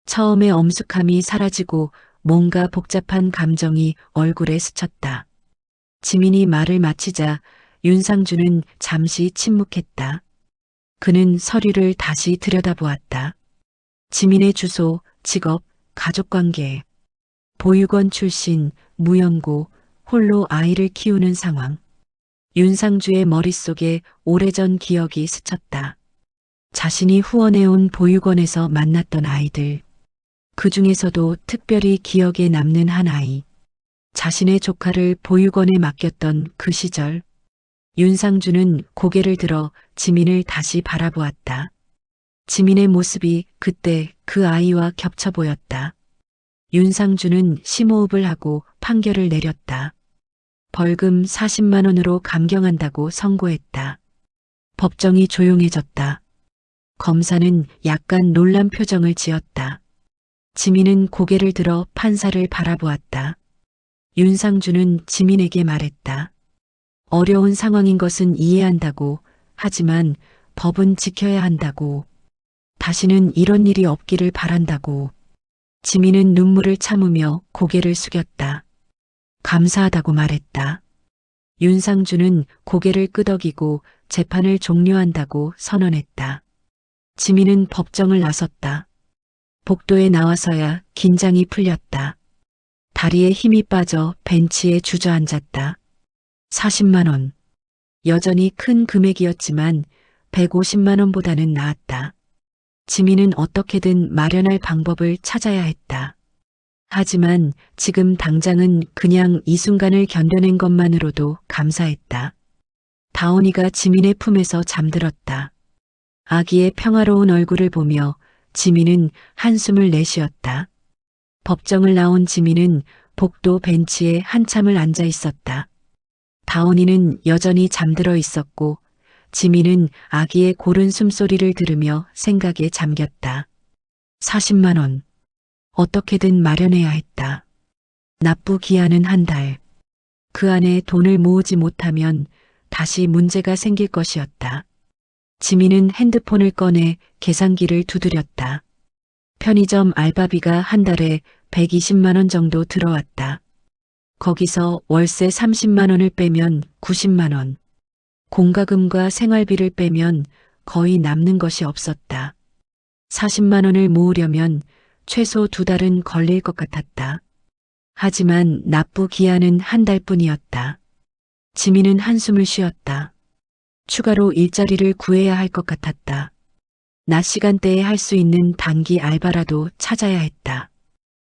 처음에 엄숙함이 사라지고 뭔가 복잡한 감정이 얼굴에 스쳤다. 지민이 말을 마치자 윤상주는 잠시 침묵했다. 그는 서류를 다시 들여다보았다. 지민의 주소, 직업, 가족관계, 보육원 출신, 무연고, 홀로 아이를 키우는 상황. 윤상주의 머릿속에 오래전 기억이 스쳤다. 자신이 후원해온 보육원에서 만났던 아이들. 그 중에서도 특별히 기억에 남는 한 아이. 자신의 조카를 보육원에 맡겼던 그 시절. 윤상주는 고개를 들어 지민을 다시 바라보았다. 지민의 모습이 그때 그 아이와 겹쳐 보였다. 윤상주는 심호흡을 하고 판결을 내렸다. 벌금 40만 원으로 감경한다고 선고했다. 법정이 조용해졌다. 검사는 약간 놀란 표정을 지었다. 지민은 고개를 들어 판사를 바라보았다. 윤상주는 지민에게 말했다. 어려운 상황인 것은 이해한다고, 하지만 법은 지켜야 한다고. 다시는 이런 일이 없기를 바란다고. 지민은 눈물을 참으며 고개를 숙였다. 감사하다고 말했다. 윤상주는 고개를 끄덕이고 재판을 종료한다고 선언했다. 지민은 법정을 나섰다. 복도에 나와서야 긴장이 풀렸다. 다리에 힘이 빠져 벤치에 주저앉았다. 40만 원. 여전히 큰 금액이었지만 150만 원보다는 나았다. 지민은 어떻게든 마련할 방법을 찾아야 했다. 하지만 지금 당장은 그냥 이 순간을 견뎌낸 것만으로도 감사했다. 다온이가 지민의 품에서 잠들었다. 아기의 평화로운 얼굴을 보며 지민은 한숨을 내쉬었다. 법정을 나온 지민은 복도 벤치에 한참을 앉아 있었다. 다온이는 여전히 잠들어 있었고 지민은 아기의 고른 숨소리를 들으며 생각에 잠겼다. 40만 원. 어떻게든 마련해야 했다. 납부 기한은 한 달. 그 안에 돈을 모으지 못하면 다시 문제가 생길 것이었다. 지민은 핸드폰을 꺼내 계산기를 두드렸다. 편의점 알바비가 한 달에 120만 원 정도 들어왔다. 거기서 월세 30만 원을 빼면 90만 원. 공과금과 생활비를 빼면 거의 남는 것이 없었다. 40만 원을 모으려면 최소 2달은 걸릴 것 같았다. 하지만 납부 기한은 한 달뿐이었다. 지민은 한숨을 쉬었다. 추가로 일자리를 구해야 할 것 같았다. 낮 시간대에 할 수 있는 단기 알바라도 찾아야 했다.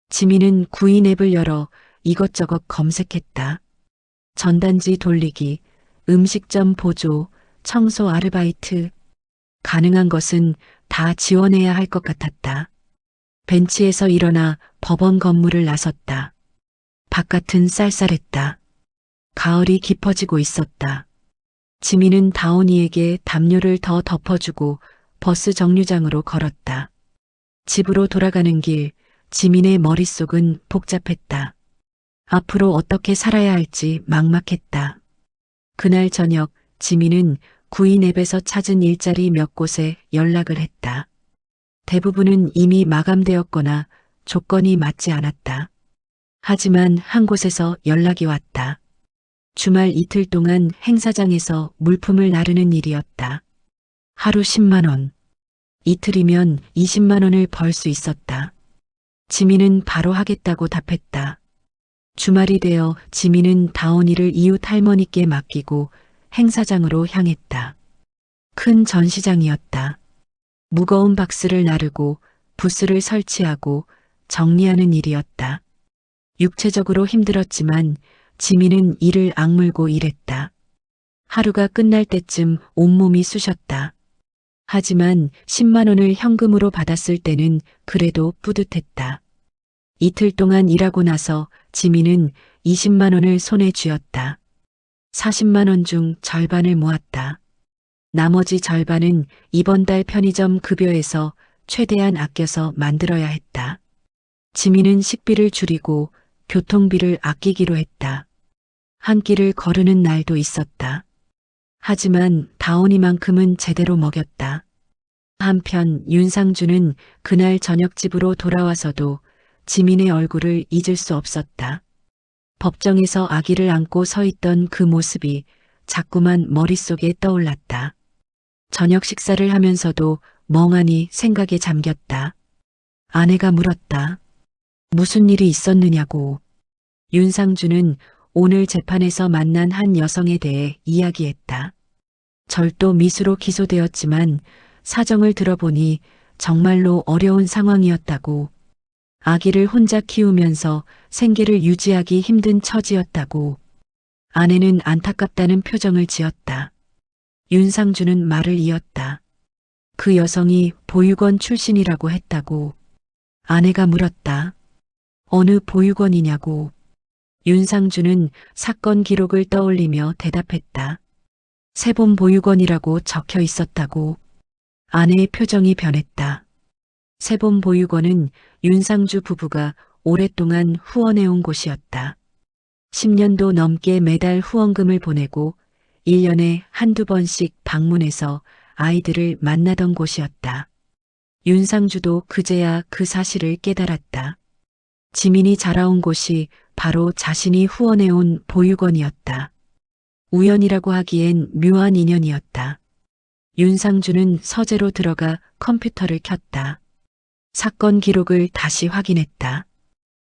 지민은 구인 앱을 열어 이것저것 검색했다. 전단지 돌리기, 음식점 보조, 청소 아르바이트. 가능한 것은 다 지원해야 할 것 같았다. 벤치에서 일어나 법원 건물을 나섰다. 바깥은 쌀쌀했다. 가을이 깊어지고 있었다. 지민은 다온이에게 담요를 더 덮어주고 버스 정류장으로 걸었다. 집으로 돌아가는 길, 지민의 머릿속은 복잡했다. 앞으로 어떻게 살아야 할지 막막했다. 그날 저녁 지민은 구인 앱에서 찾은 일자리 몇 곳에 연락을 했다. 대부분은 이미 마감되었거나 조건이 맞지 않았다. 하지만 한 곳에서 연락이 왔다. 주말 이틀 동안 행사장에서 물품을 나르는 일이었다. 하루 10만 원. 이틀이면 20만 원을 벌 수 있었다. 지민은 바로 하겠다고 답했다. 주말이 되어 지민은 다온이를 이웃 할머니께 맡기고 행사장으로 향했다. 큰 전시장이었다. 무거운 박스를 나르고 부스를 설치하고 정리하는 일이었다. 육체적으로 힘들었지만 지민은 이를 악물고 일했다. 하루가 끝날 때쯤 온몸이 쑤셨다. 하지만 10만 원을 현금으로 받았을 때는 그래도 뿌듯했다. 이틀 동안 일하고 나서 지민은 20만 원을 손에 쥐었다. 40만 원 중 절반을 모았다. 나머지 절반은 이번 달 편의점 급여에서 최대한 아껴서 만들어야 했다. 지민은 식비를 줄이고 교통비를 아끼기로 했다. 한 끼를 거르는 날도 있었다. 하지만 다온이만큼은 제대로 먹였다. 한편 윤상주는 그날 저녁 집으로 돌아와서도 지민의 얼굴을 잊을 수 없었다. 법정에서 아기를 안고 서 있던 그 모습이 자꾸만 머릿속에 떠올랐다. 저녁 식사를 하면서도 멍하니 생각에 잠겼다. 아내가 물었다. 무슨 일이 있었느냐고. 윤상주는 오늘 재판에서 만난 한 여성에 대해 이야기했다. 절도 미수로 기소되었지만 사정을 들어보니 정말로 어려운 상황이었다고. 아기를 혼자 키우면서 생계를 유지하기 힘든 처지였다고. 아내는 안타깝다는 표정을 지었다. 윤상주는 말을 이었다. 그 여성이 보육원 출신이라고 했다고. 아내가 물었다. 어느 보육원이냐고. 윤상주는 사건 기록을 떠올리며 대답했다. 세본 보육원이라고 적혀 있었다고. 아내의 표정이 변했다. 세본 보육원은 윤상주 부부가 오랫동안 후원해온 곳이었다. 10년도 넘게 매달 후원금을 보내고 1년에 한두 번씩 방문해서 아이들을 만나던 곳이었다. 윤상주도 그제야 그 사실을 깨달았다. 지민이 자라온 곳이 바로 자신이 후원해온 보육원이었다. 우연이라고 하기엔 묘한 인연이었다. 윤상주는 서재로 들어가 컴퓨터를 켰다. 사건 기록을 다시 확인했다.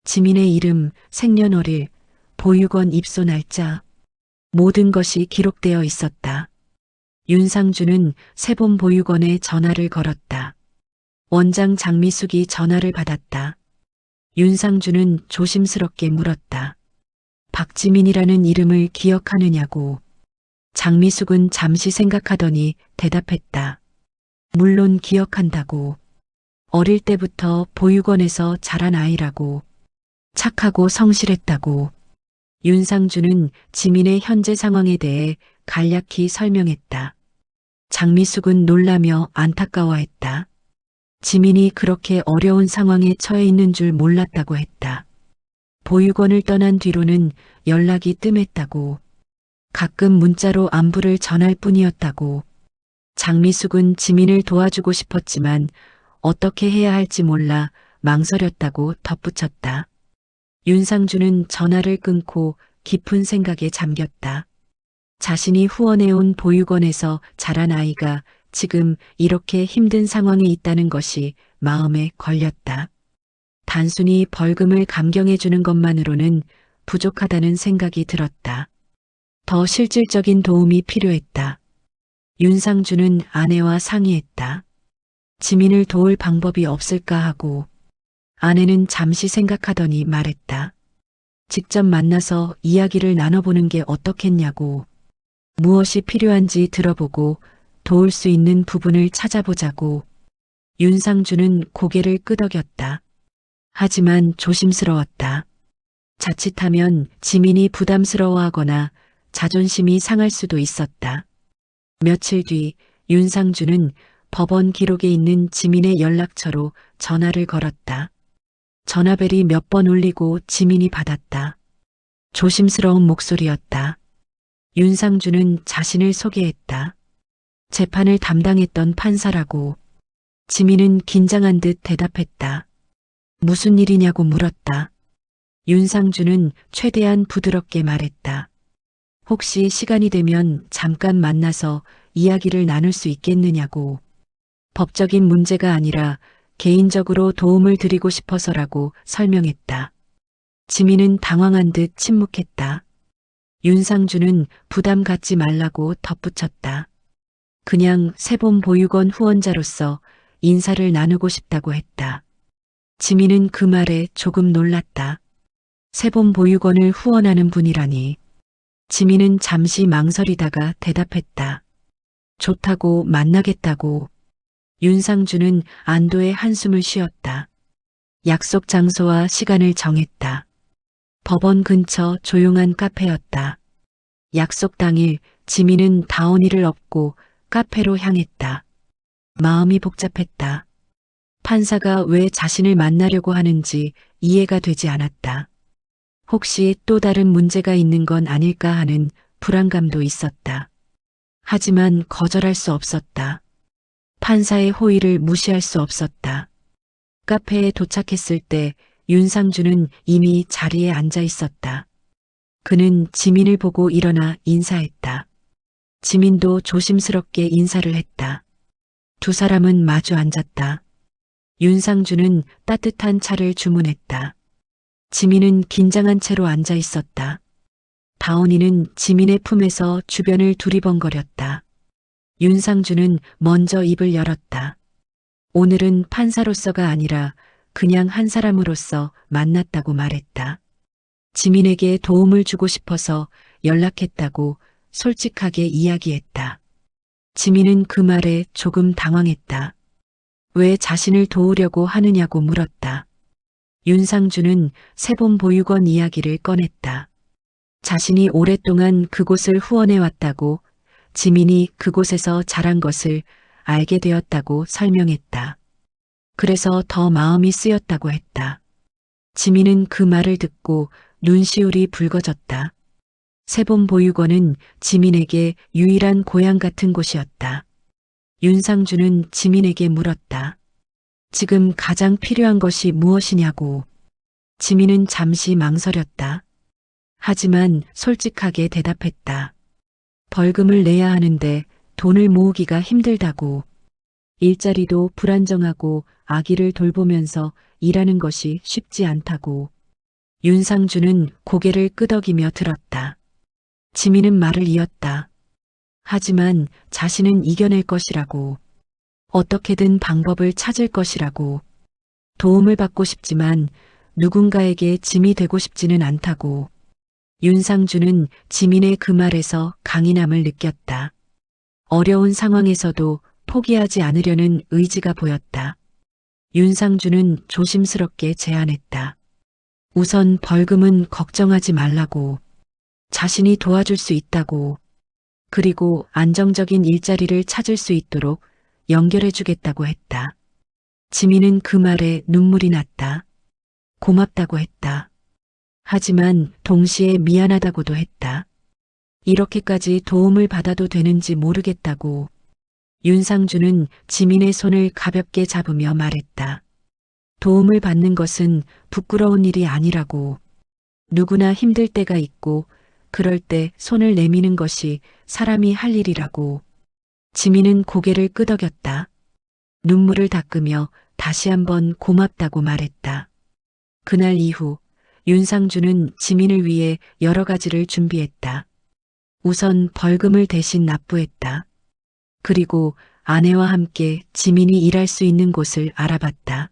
지민의 이름, 생년월일, 보육원 입소 날짜, 모든 것이 기록되어 있었다. 윤상주는 세본 보육원에 전화를 걸었다. 원장 장미숙이 전화를 받았다. 윤상주는 조심스럽게 물었다. 박지민이라는 이름을 기억하느냐고. 장미숙은 잠시 생각하더니 대답했다. 물론 기억한다고. 어릴 때부터 보육원에서 자란 아이라고. 착하고 성실했다고. 윤상주는 지민의 현재 상황에 대해 간략히 설명했다. 장미숙은 놀라며 안타까워했다. 지민이 그렇게 어려운 상황에 처해 있는 줄 몰랐다고 했다. 보육원을 떠난 뒤로는 연락이 뜸했다고. 가끔 문자로 안부를 전할 뿐이었다고. 장미숙은 지민을 도와주고 싶었지만 어떻게 해야 할지 몰라 망설였다고 덧붙였다. 윤상주는 전화를 끊고 깊은 생각에 잠겼다. 자신이 후원해온 보육원에서 자란 아이가 지금 이렇게 힘든 상황에 있다는 것이 마음에 걸렸다. 단순히 벌금을 감경해주는 것만으로는 부족하다는 생각이 들었다. 더 실질적인 도움이 필요했다. 윤상주는 아내와 상의했다. 지민을 도울 방법이 없을까 하고. 아내는 잠시 생각하더니 말했다. 직접 만나서 이야기를 나눠보는 게 어떻겠냐고. 무엇이 필요한지 들어보고 도울 수 있는 부분을 찾아보자고. 윤상주는 고개를 끄덕였다. 하지만 조심스러웠다. 자칫하면 지민이 부담스러워하거나 자존심이 상할 수도 있었다. 며칠 뒤 윤상주는 법원 기록에 있는 지민의 연락처로 전화를 걸었다. 전화벨이 몇 번 울리고 지민이 받았다. 조심스러운 목소리였다. 윤상주는 자신을 소개했다. 재판을 담당했던 판사라고. 지민은 긴장한 듯 대답했다. 무슨 일이냐고 물었다. 윤상주는 최대한 부드럽게 말했다. 혹시 시간이 되면 잠깐 만나서 이야기를 나눌 수 있겠느냐고. 법적인 문제가 아니라 개인적으로 도움을 드리고 싶어서라고 설명했다. 지민은 당황한 듯 침묵했다. 윤상주는 부담 갖지 말라고 덧붙였다. 그냥 세본 보육원 후원자로서 인사를 나누고 싶다고 했다. 지민은 그 말에 조금 놀랐다. 세본 보육원을 후원하는 분이라니. 지민은 잠시 망설이다가 대답했다. 좋다고 만나겠다고. 윤상주는 안도의 한숨을 쉬었다. 약속 장소와 시간을 정했다. 법원 근처 조용한 카페였다. 약속 당일 지민은 다온이를 업고 카페로 향했다. 마음이 복잡했다. 판사가 왜 자신을 만나려고 하는지 이해가 되지 않았다. 혹시 또 다른 문제가 있는 건 아닐까 하는 불안감도 있었다. 하지만 거절할 수 없었다. 판사의 호의를 무시할 수 없었다. 카페에 도착했을 때 윤상주는 이미 자리에 앉아 있었다. 그는 지민을 보고 일어나 인사했다. 지민도 조심스럽게 인사를 했다. 두 사람은 마주 앉았다. 윤상주는 따뜻한 차를 주문했다. 지민은 긴장한 채로 앉아 있었다. 다온이는 지민의 품에서 주변을 두리번거렸다. 윤상주는 먼저 입을 열었다. 오늘은 판사로서가 아니라 그냥 한 사람으로서 만났다고 말했다. 지민에게 도움을 주고 싶어서 연락했다고 솔직하게 이야기했다. 지민은 그 말에 조금 당황했다. 왜 자신을 도우려고 하느냐고 물었다. 윤상주는 새봄 보육원 이야기를 꺼냈다. 자신이 오랫동안 그곳을 후원해 왔다고, 지민이 그곳에서 자란 것을 알게 되었다고 설명했다. 그래서 더 마음이 쓰였다고 했다. 지민은 그 말을 듣고 눈시울이 붉어졌다. 새봄 보육원은 지민에게 유일한 고향 같은 곳이었다. 윤상주는 지민에게 물었다. 지금 가장 필요한 것이 무엇이냐고. 지민은 잠시 망설였다. 하지만 솔직하게 대답했다. 벌금을 내야 하는데 돈을 모으기가 힘들다고. 일자리도 불안정하고 아기를 돌보면서 일하는 것이 쉽지 않다고. 윤상주는 고개를 끄덕이며 들었다. 지민은 말을 이었다. 하지만 자신은 이겨낼 것이라고. 어떻게든 방법을 찾을 것이라고. 도움을 받고 싶지만 누군가에게 짐이 되고 싶지는 않다고. 윤상주는 지민의 그 말에서 강인함을 느꼈다. 어려운 상황에서도 포기하지 않으려는 의지가 보였다. 윤상주는 조심스럽게 제안했다. 우선 벌금은 걱정하지 말라고. 자신이 도와줄 수 있다고. 그리고 안정적인 일자리를 찾을 수 있도록 연결해 주겠다고 했다. 지민은 그 말에 눈물이 났다. 고맙다고 했다. 하지만 동시에 미안하다고도 했다. 이렇게까지 도움을 받아도 되는지 모르겠다고. 윤상주는 지민의 손을 가볍게 잡으며 말했다. 도움을 받는 것은 부끄러운 일이 아니라고. 누구나 힘들 때가 있고 그럴 때 손을 내미는 것이 사람이 할 일이라고. 지민은 고개를 끄덕였다. 눈물을 닦으며 다시 한번 고맙다고 말했다. 그날 이후 윤상주는 지민을 위해 여러 가지를 준비했다. 우선 벌금을 대신 납부했다. 그리고 아내와 함께 지민이 일할 수 있는 곳을 알아봤다.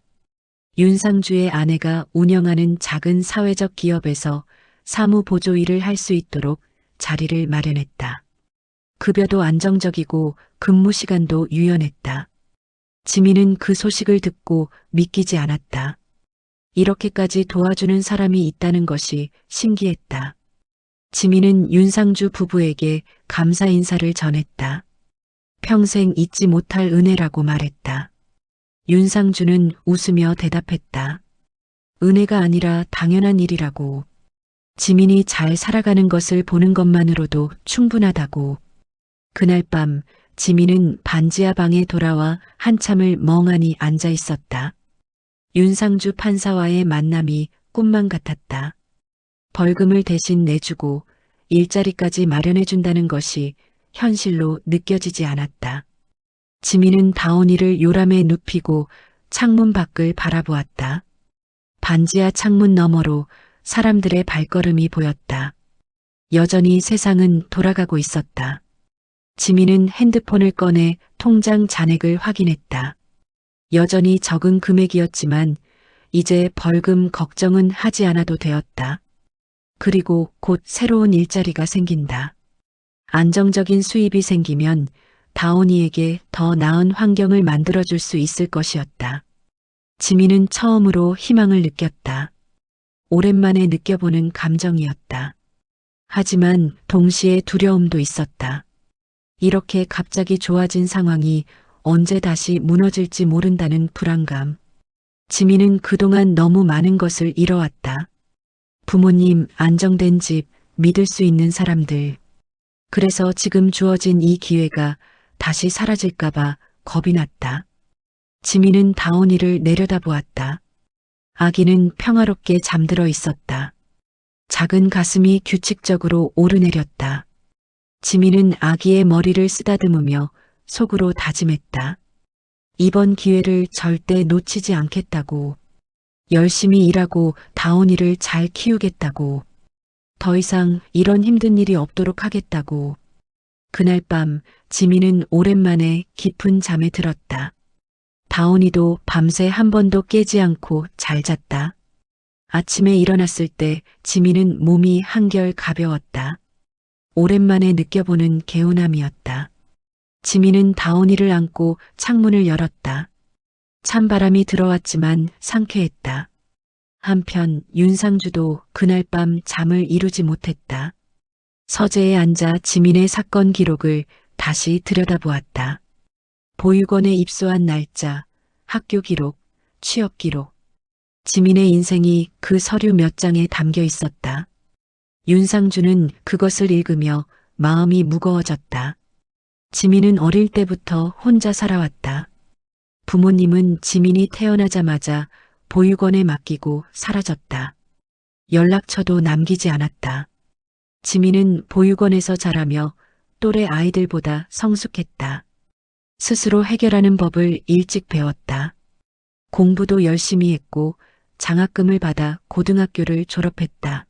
윤상주의 아내가 운영하는 작은 사회적 기업에서 사무보조 일을 할 수 있도록 자리를 마련했다. 급여도 안정적이고 근무 시간도 유연했다. 지민은 그 소식을 듣고 믿기지 않았다. 이렇게까지 도와주는 사람이 있다는 것이 신기했다. 지민은 윤상주 부부에게 감사 인사를 전했다. 평생 잊지 못할 은혜라고 말했다. 윤상주는 웃으며 대답했다. 은혜가 아니라 당연한 일이라고. 지민이 잘 살아가는 것을 보는 것만으로도 충분하다고. 그날 밤 지민은 반지하 방에 돌아와 한참을 멍하니 앉아 있었다. 윤상주 판사와의 만남이 꿈만 같았다. 벌금을 대신 내주고 일자리까지 마련해준다는 것이 현실로 느껴지지 않았다. 지민은 다온이를 요람에 눕히고 창문 밖을 바라보았다. 반지하 창문 너머로 사람들의 발걸음이 보였다. 여전히 세상은 돌아가고 있었다. 지민은 핸드폰을 꺼내 통장 잔액을 확인했다. 여전히 적은 금액이었지만 이제 벌금 걱정은 하지 않아도 되었다. 그리고 곧 새로운 일자리가 생긴다. 안정적인 수입이 생기면 다온이에게 더 나은 환경을 만들어줄 수 있을 것이었다. 지민은 처음으로 희망을 느꼈다. 오랜만에 느껴보는 감정이었다. 하지만 동시에 두려움도 있었다. 이렇게 갑자기 좋아진 상황이 언제 다시 무너질지 모른다는 불안감. 지민은 그동안 너무 많은 것을 잃어왔다. 부모님, 안정된 집, 믿을 수 있는 사람들. 그래서 지금 주어진 이 기회가 다시 사라질까봐 겁이 났다. 지민은 다온이를 내려다보았다. 아기는 평화롭게 잠들어 있었다. 작은 가슴이 규칙적으로 오르내렸다. 지민은 아기의 머리를 쓰다듬으며 속으로 다짐했다. 이번 기회를 절대 놓치지 않겠다고. 열심히 일하고 다온이를 잘 키우겠다고. 더 이상 이런 힘든 일이 없도록 하겠다고. 그날 밤 지민은 오랜만에 깊은 잠에 들었다. 다온이도 밤새 한 번도 깨지 않고 잘 잤다. 아침에 일어났을 때 지민은 몸이 한결 가벼웠다. 오랜만에 느껴보는 개운함이었다. 지민은 다온이를 안고 창문을 열었다. 찬바람이 들어왔지만 상쾌했다. 한편 윤상주도 그날 밤 잠을 이루지 못했다. 서재에 앉아 지민의 사건 기록을 다시 들여다보았다. 보육원에 입소한 날짜, 학교 기록, 취업 기록. 지민의 인생이 그 서류 몇 장에 담겨 있었다. 윤상주는 그것을 읽으며 마음이 무거워졌다. 지민은 어릴 때부터 혼자 살아왔다. 부모님은 지민이 태어나자마자 보육원에 맡기고 사라졌다. 연락처도 남기지 않았다. 지민은 보육원에서 자라며 또래 아이들보다 성숙했다. 스스로 해결하는 법을 일찍 배웠다. 공부도 열심히 했고 장학금을 받아 고등학교를 졸업했다.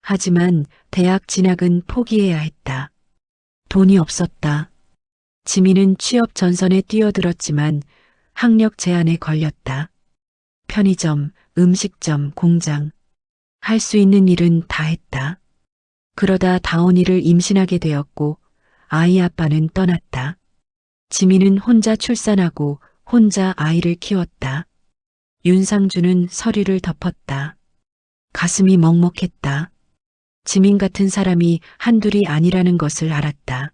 하지만 대학 진학은 포기해야 했다. 돈이 없었다. 지민은 취업 전선에 뛰어들었지만 학력 제한에 걸렸다. 편의점, 음식점, 공장. 할 수 있는 일은 다 했다. 그러다 다온이를 임신하게 되었고 아이 아빠는 떠났다. 지민은 혼자 출산하고 혼자 아이를 키웠다. 윤상주는 서류를 덮었다. 가슴이 먹먹했다. 지민 같은 사람이 한둘이 아니라는 것을 알았다.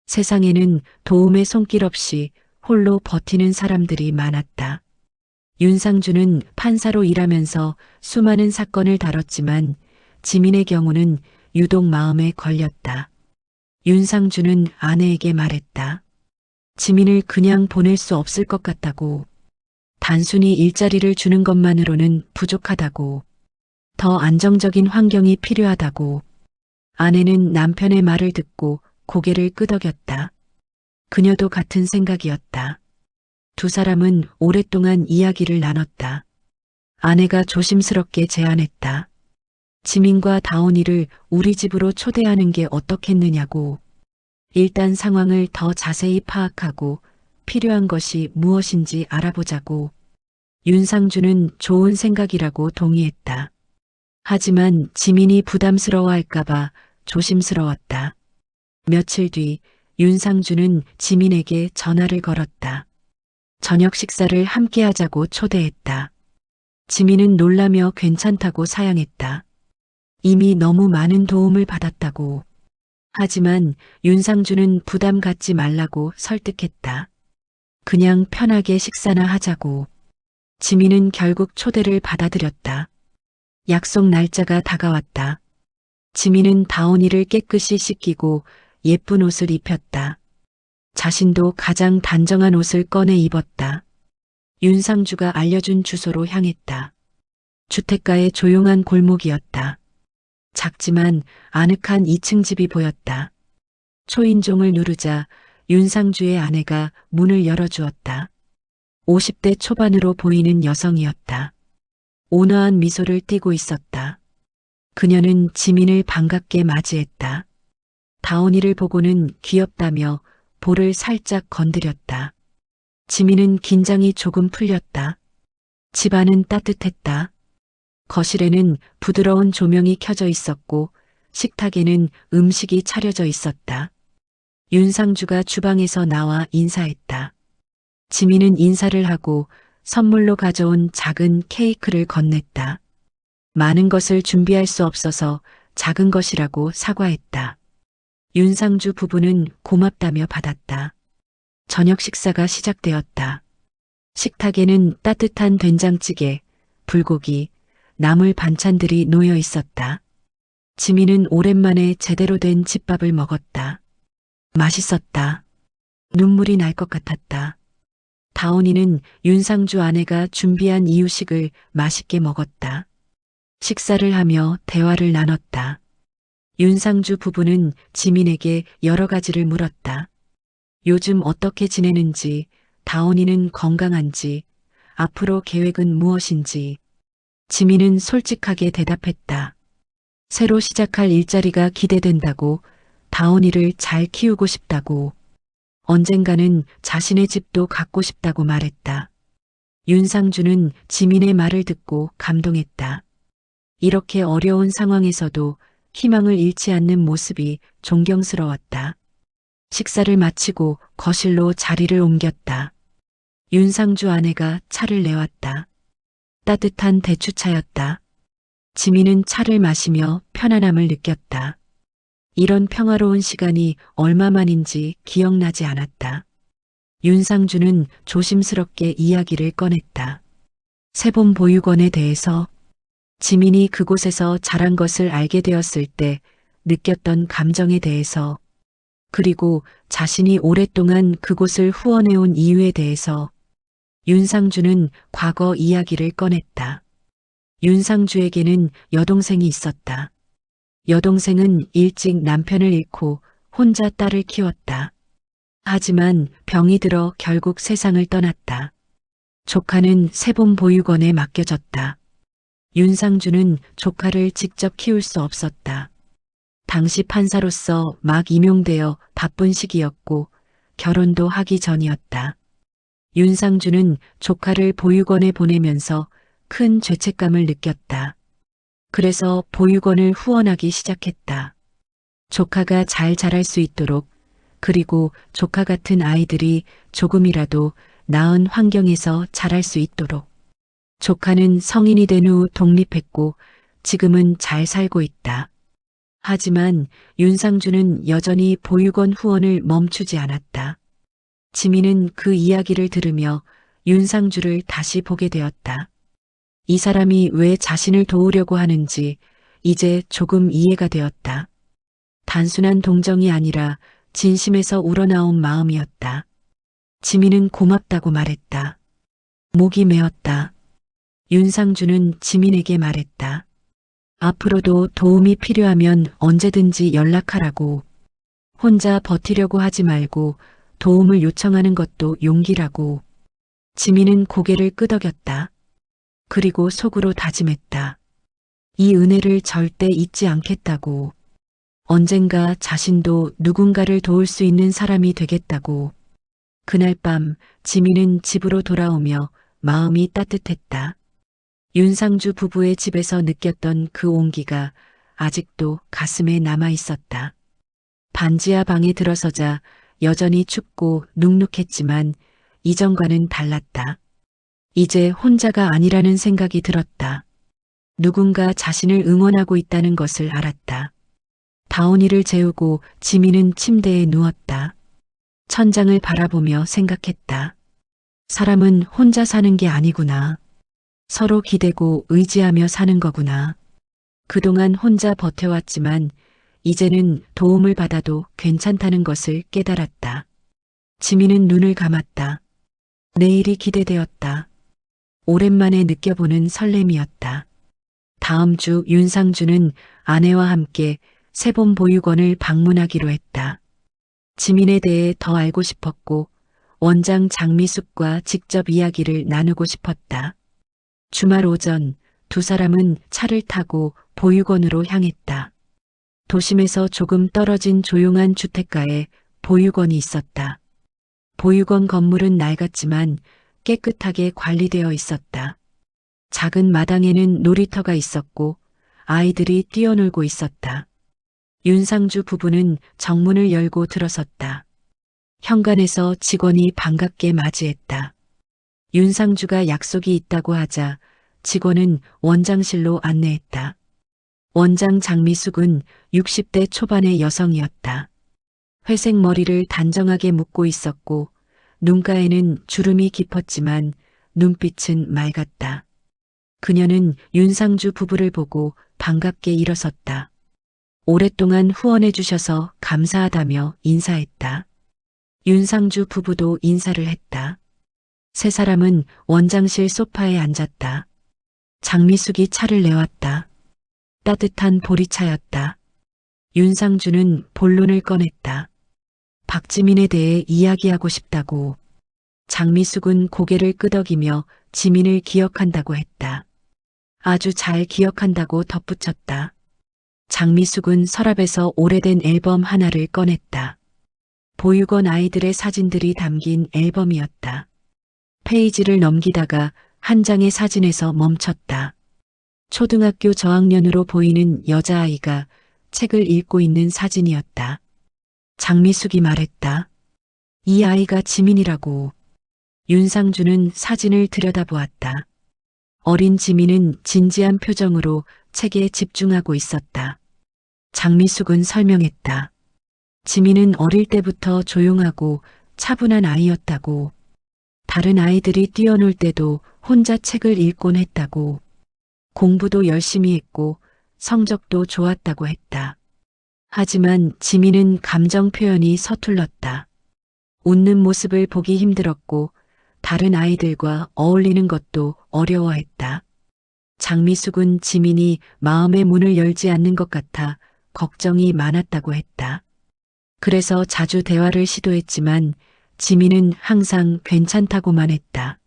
세상에는 도움의 손길 없이 홀로 버티는 사람들이 많았다. 윤상주는 판사로 일하면서 수많은 사건을 다뤘지만 지민의 경우는 유독 마음에 걸렸다. 윤상주는 아내에게 말했다. 지민을 그냥 보낼 수 없을 것 같다고. 단순히 일자리를 주는 것만으로는 부족하다고. 더 안정적인 환경이 필요하다고. 아내는 남편의 말을 듣고 고개를 끄덕였다. 그녀도 같은 생각이었다. 두 사람은 오랫동안 이야기를 나눴다. 아내가 조심스럽게 제안했다. 지민과 다온이를 우리 집으로 초대하는 게 어떻겠느냐고. 일단 상황을 더 자세히 파악하고 필요한 것이 무엇인지 알아보자고. 윤상주는 좋은 생각이라고 동의했다. 하지만 지민이 부담스러워할까봐 조심스러웠다. 며칠 뒤 윤상주는 지민에게 전화를 걸었다. 저녁 식사를 함께 하자고 초대했다. 지민은 놀라며 괜찮다고 사양했다. 이미 너무 많은 도움을 받았다고. 하지만 윤상주는 부담 갖지 말라고 설득했다. 그냥 편하게 식사나 하자고. 지민은 결국 초대를 받아들였다. 약속 날짜가 다가왔다. 지민은 다온이를 깨끗이 씻기고 예쁜 옷을 입혔다. 자신도 가장 단정한 옷을 꺼내 입었다. 윤상주가 알려준 주소로 향했다. 주택가의 조용한 골목이었다. 작지만 아늑한 2층 집이 보였다. 초인종을 누르자 윤상주의 아내가 문을 열어주었다. 50대 초반으로 보이는 여성이었다. 온화한 미소를 띠고 있었다. 그녀는 지민을 반갑게 맞이했다. 다온이를 보고는 귀엽다며 볼을 살짝 건드렸다. 지민은 긴장이 조금 풀렸다. 집안은 따뜻했다. 거실에는 부드러운 조명이 켜져 있었고 식탁에는 음식이 차려져 있었다. 윤상주가 주방에서 나와 인사했다. 지민은 인사를 하고 선물로 가져온 작은 케이크를 건넸다. 많은 것을 준비할 수 없어서 작은 것이라고 사과했다. 윤상주 부부는 고맙다며 받았다. 저녁 식사가 시작되었다. 식탁에는 따뜻한 된장찌개, 불고기, 나물 반찬들이 놓여 있었다. 지민은 오랜만에 제대로 된 집밥을 먹었다. 맛있었다. 눈물이 날 것 같았다. 다온이는 윤상주 아내가 준비한 이유식을 맛있게 먹었다. 식사를 하며 대화를 나눴다. 윤상주 부부는 지민에게 여러 가지를 물었다. 요즘 어떻게 지내는지, 다온이는 건강한지, 앞으로 계획은 무엇인지. 지민은 솔직하게 대답했다. 새로 시작할 일자리가 기대된다고, 다온이를 잘 키우고 싶다고, 언젠가는 자신의 집도 갖고 싶다고 말했다. 윤상주는 지민의 말을 듣고 감동했다. 이렇게 어려운 상황에서도 희망을 잃지 않는 모습이 존경스러웠다. 식사를 마치고 거실로 자리를 옮겼다. 윤상주 아내가 차를 내왔다. 따뜻한 대추차였다. 지민은 차를 마시며 편안함을 느꼈다. 이런 평화로운 시간이 얼마만인지 기억나지 않았다. 윤상주는 조심스럽게 이야기를 꺼냈다. 세봄 보육원에 대해서 지민이 그곳에서 자란 것을 알게 되었을 때 느꼈던 감정에 대해서, 그리고 자신이 오랫동안 그곳을 후원해온 이유에 대해서 윤상주는 과거 이야기를 꺼냈다. 윤상주에게는 여동생이 있었다. 여동생은 일찍 남편을 잃고 혼자 딸을 키웠다. 하지만 병이 들어 결국 세상을 떠났다. 조카는 세봄 보육원에 맡겨졌다. 윤상주는 조카를 직접 키울 수 없었다. 당시 판사로서 막 임용되어 바쁜 시기였고 결혼도 하기 전이었다. 윤상주는 조카를 보육원에 보내면서 큰 죄책감을 느꼈다. 그래서 보육원을 후원하기 시작했다. 조카가 잘 자랄 수 있도록, 그리고 조카 같은 아이들이 조금이라도 나은 환경에서 자랄 수 있도록. 조카는 성인이 된 후 독립했고 지금은 잘 살고 있다. 하지만 윤상주는 여전히 보육원 후원을 멈추지 않았다. 지민은 그 이야기를 들으며 윤상주를 다시 보게 되었다. 이 사람이 왜 자신을 도우려고 하는지 이제 조금 이해가 되었다. 단순한 동정이 아니라 진심에서 우러나온 마음이었다. 지민은 고맙다고 말했다. 목이 메었다. 윤상주는 지민에게 말했다. 앞으로도 도움이 필요하면 언제든지 연락하라고. 혼자 버티려고 하지 말고 도움을 요청하는 것도 용기라고. 지민은 고개를 끄덕였다. 그리고 속으로 다짐했다. 이 은혜를 절대 잊지 않겠다고. 언젠가 자신도 누군가를 도울 수 있는 사람이 되겠다고. 그날 밤 지민은 집으로 돌아오며 마음이 따뜻했다. 윤상주 부부의 집에서 느꼈던 그 온기가 아직도 가슴에 남아 있었다. 반지하 방에 들어서자 여전히 춥고 눅눅했지만 이전과는 달랐다. 이제 혼자가 아니라는 생각이 들었다. 누군가 자신을 응원하고 있다는 것을 알았다. 다온이를 재우고 지민은 침대에 누웠다. 천장을 바라보며 생각했다. 사람은 혼자 사는 게 아니구나. 서로 기대고 의지하며 사는 거구나. 그동안 혼자 버텨왔지만 이제는 도움을 받아도 괜찮다는 것을 깨달았다. 지민은 눈을 감았다. 내일이 기대되었다. 오랜만에 느껴보는 설렘이었다. 다음 주 윤상주는 아내와 함께 세봄 보육원을 방문하기로 했다. 지민에 대해 더 알고 싶었고 원장 장미숙과 직접 이야기를 나누고 싶었다. 주말 오전 두 사람은 차를 타고 보육원으로 향했다. 도심에서 조금 떨어진 조용한 주택가에 보육원이 있었다. 보육원 건물은 낡았지만 깨끗하게 관리되어 있었다. 작은 마당에는 놀이터가 있었고 아이들이 뛰어놀고 있었다. 윤상주 부부는 정문을 열고 들어섰다. 현관에서 직원이 반갑게 맞이했다. 윤상주가 약속이 있다고 하자 직원은 원장실로 안내했다. 원장 장미숙은 60대 초반의 여성이었다. 회색 머리를 단정하게 묶고 있었고 눈가에는 주름이 깊었지만 눈빛은 맑았다. 그녀는 윤상주 부부를 보고 반갑게 일어섰다. 오랫동안 후원해 주셔서 감사하다며 인사했다. 윤상주 부부도 인사를 했다. 세 사람은 원장실 소파에 앉았다. 장미숙이 차를 내왔다. 따뜻한 보리차였다. 윤상주는 본론을 꺼냈다. 박지민에 대해 이야기하고 싶다고. 장미숙은 고개를 끄덕이며 지민을 기억한다고 했다. 아주 잘 기억한다고 덧붙였다. 장미숙은 서랍에서 오래된 앨범 하나를 꺼냈다. 보육원 아이들의 사진들이 담긴 앨범이었다. 페이지를 넘기다가 한 장의 사진에서 멈췄다. 초등학교 저학년으로 보이는 여자아이가 책을 읽고 있는 사진이었다. 장미숙이 말했다. 이 아이가 지민이라고. 윤상주는 사진을 들여다보았다. 어린 지민은 진지한 표정으로 책에 집중하고 있었다. 장미숙은 설명했다. 지민은 어릴 때부터 조용하고 차분한 아이였다고. 다른 아이들이 뛰어놀 때도 혼자 책을 읽곤 했다고. 공부도 열심히 했고 성적도 좋았다고 했다. 하지만 지민은 감정 표현이 서툴렀다. 웃는 모습을 보기 힘들었고 다른 아이들과 어울리는 것도 어려워했다. 장미숙은 지민이 마음의 문을 열지 않는 것 같아 걱정이 많았다고 했다. 그래서 자주 대화를 시도했지만 지민은 항상 괜찮다고만 했다.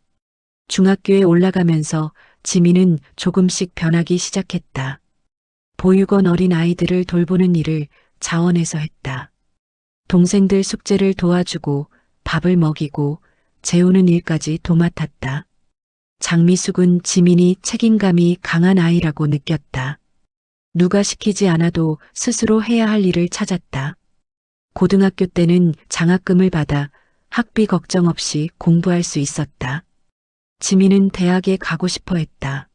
중학교에 올라가면서 지민은 조금씩 변하기 시작했다. 보육원 어린 아이들을 돌보는 일을 자원해서 했다. 동생들 숙제를 도와주고 밥을 먹이고 재우는 일까지 도맡았다. 장미숙은 지민이 책임감이 강한 아이라고 느꼈다. 누가 시키지 않아도 스스로 해야 할 일을 찾았다. 고등학교 때는 장학금을 받아 학비 걱정 없이 공부할 수 있었다. 지민은 대학에 가고 싶어 했다.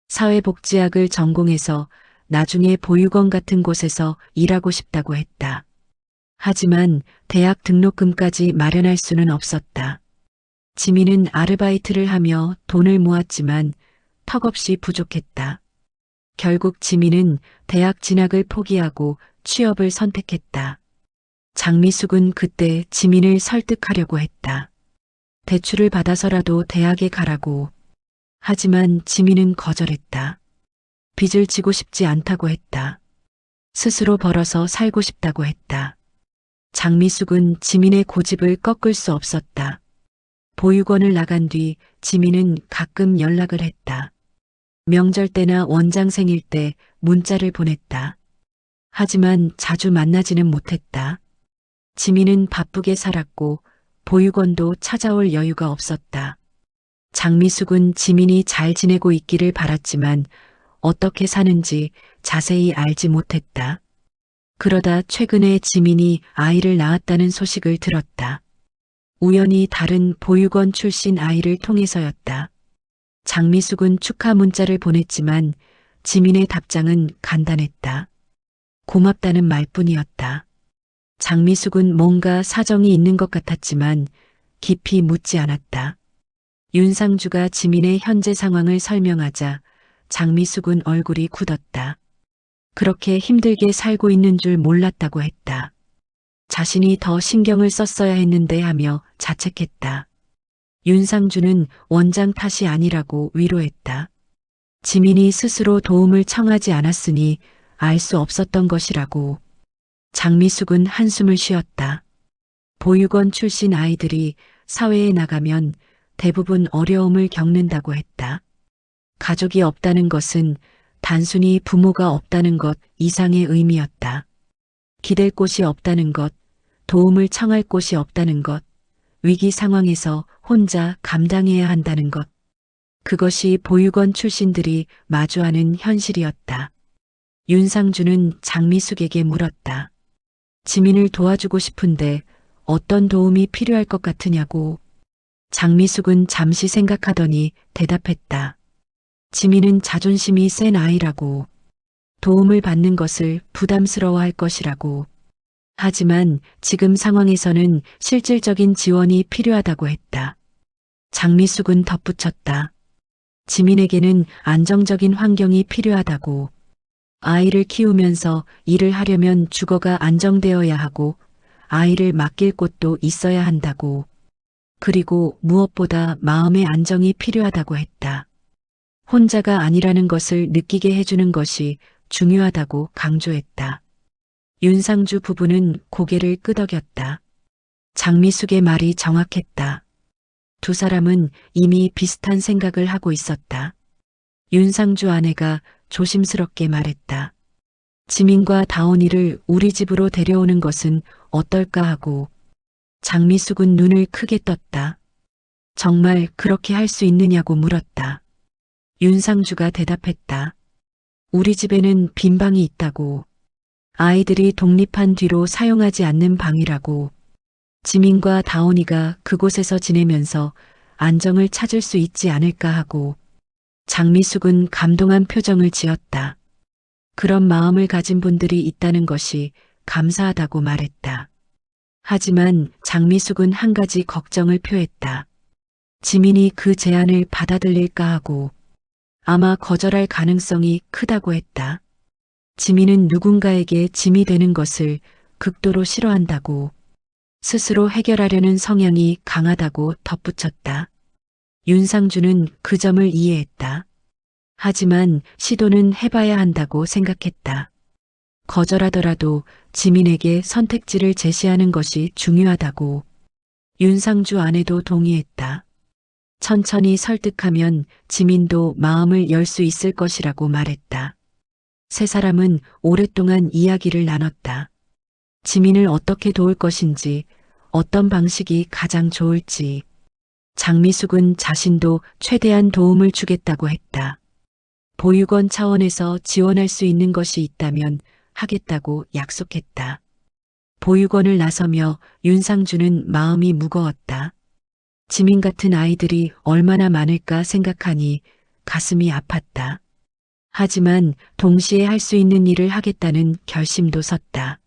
사회복지학을 전공해서 나중에 보육원 같은 곳에서 일하고 싶다고 했다. 하지만 대학 등록금까지 마련할 수는 없었다. 지민은 아르바이트를 하며 돈을 모았지만 턱없이 부족했다. 결국 지민은 대학 진학을 포기하고 취업을 선택했다. 장미숙은 그때 지민을 설득하려고 했다. 대출을 받아서라도 대학에 가라고. 하지만 지민은 거절했다. 빚을 지고 싶지 않다고 했다. 스스로 벌어서 살고 싶다고 했다. 장미숙은 지민의 고집을 꺾을 수 없었다. 보육원을 나간 뒤 지민은 가끔 연락을 했다. 명절 때나 원장 생일 때 문자를 보냈다. 하지만 자주 만나지는 못했다. 지민은 바쁘게 살았고 보육원도 찾아올 여유가 없었다. 장미숙은 지민이 잘 지내고 있기를 바랐지만 어떻게 사는지 자세히 알지 못했다. 그러다 최근에 지민이 아이를 낳았다는 소식을 들었다. 우연히 다른 보육원 출신 아이를 통해서였다. 장미숙은 축하 문자를 보냈지만 지민의 답장은 간단했다. 고맙다는 말뿐이었다. 장미숙은 뭔가 사정이 있는 것 같았지만 깊이 묻지 않았다. 윤상주가 지민의 현재 상황을 설명하자 장미숙은 얼굴이 굳었다. 그렇게 힘들게 살고 있는 줄 몰랐다고 했다. 자신이 더 신경을 썼어야 했는데 하며 자책했다. 윤상주는 원장 탓이 아니라고 위로했다. 지민이 스스로 도움을 청하지 않았으니 알 수 없었던 것이라고. 장미숙은 한숨을 쉬었다. 보육원 출신 아이들이 사회에 나가면 대부분 어려움을 겪는다고 했다. 가족이 없다는 것은 단순히 부모가 없다는 것 이상의 의미였다. 기댈 곳이 없다는 것, 도움을 청할 곳이 없다는 것, 위기 상황에서 혼자 감당해야 한다는 것. 그것이 보육원 출신들이 마주하는 현실이었다. 윤상주는 장미숙에게 물었다. 지민을 도와주고 싶은데 어떤 도움이 필요할 것 같으냐고. 장미숙은 잠시 생각하더니 대답했다. 지민은 자존심이 센 아이라고. 도움을 받는 것을 부담스러워할 것이라고. 하지만 지금 상황에서는 실질적인 지원이 필요하다고 했다. 장미숙은 덧붙였다. 지민에게는 안정적인 환경이 필요하다고. 아이를 키우면서 일을 하려면 주거가 안정되어야 하고 아이를 맡길 곳도 있어야 한다고. 그리고 무엇보다 마음의 안정이 필요하다고 했다. 혼자가 아니라는 것을 느끼게 해주는 것이 중요하다고 강조했다. 윤상주 부부는 고개를 끄덕였다. 장미숙의 말이 정확했다. 두 사람은 이미 비슷한 생각을 하고 있었다. 윤상주 아내가 조심스럽게 말했다. 지민과 다온이를 우리 집으로 데려오는 것은 어떨까 하고. 장미숙은 눈을 크게 떴다. 정말 그렇게 할 수 있느냐고 물었다. 윤상주가 대답했다. 우리 집에는 빈 방이 있다고. 아이들이 독립한 뒤로 사용하지 않는 방이라고. 지민과 다온이가 그곳에서 지내면서 안정을 찾을 수 있지 않을까 하고. 장미숙은 감동한 표정을 지었다. 그런 마음을 가진 분들이 있다는 것이 감사하다고 말했다. 하지만 장미숙은 한 가지 걱정을 표했다. 지민이 그 제안을 받아들일까 하고 아마 거절할 가능성이 크다고 했다. 지민은 누군가에게 짐이 되는 것을 극도로 싫어한다고 스스로 해결하려는 성향이 강하다고 덧붙였다. 윤상주는 그 점을 이해했다. 하지만 시도는 해봐야 한다고 생각했다. 거절하더라도 지민에게 선택지를 제시하는 것이 중요하다고 윤상주 아내도 동의했다. 천천히 설득하면 지민도 마음을 열 수 있을 것이라고 말했다. 세 사람은 오랫동안 이야기를 나눴다. 지민을 어떻게 도울 것인지, 어떤 방식이 가장 좋을지. 장미숙은 자신도 최대한 도움을 주겠다고 했다. 보육원 차원에서 지원할 수 있는 것이 있다면 하겠다고 약속했다. 보육원을 나서며 윤상주는 마음이 무거웠다. 지민 같은 아이들이 얼마나 많을까 생각하니 가슴이 아팠다. 하지만 동시에 할 수 있는 일을 하겠다는 결심도 섰다.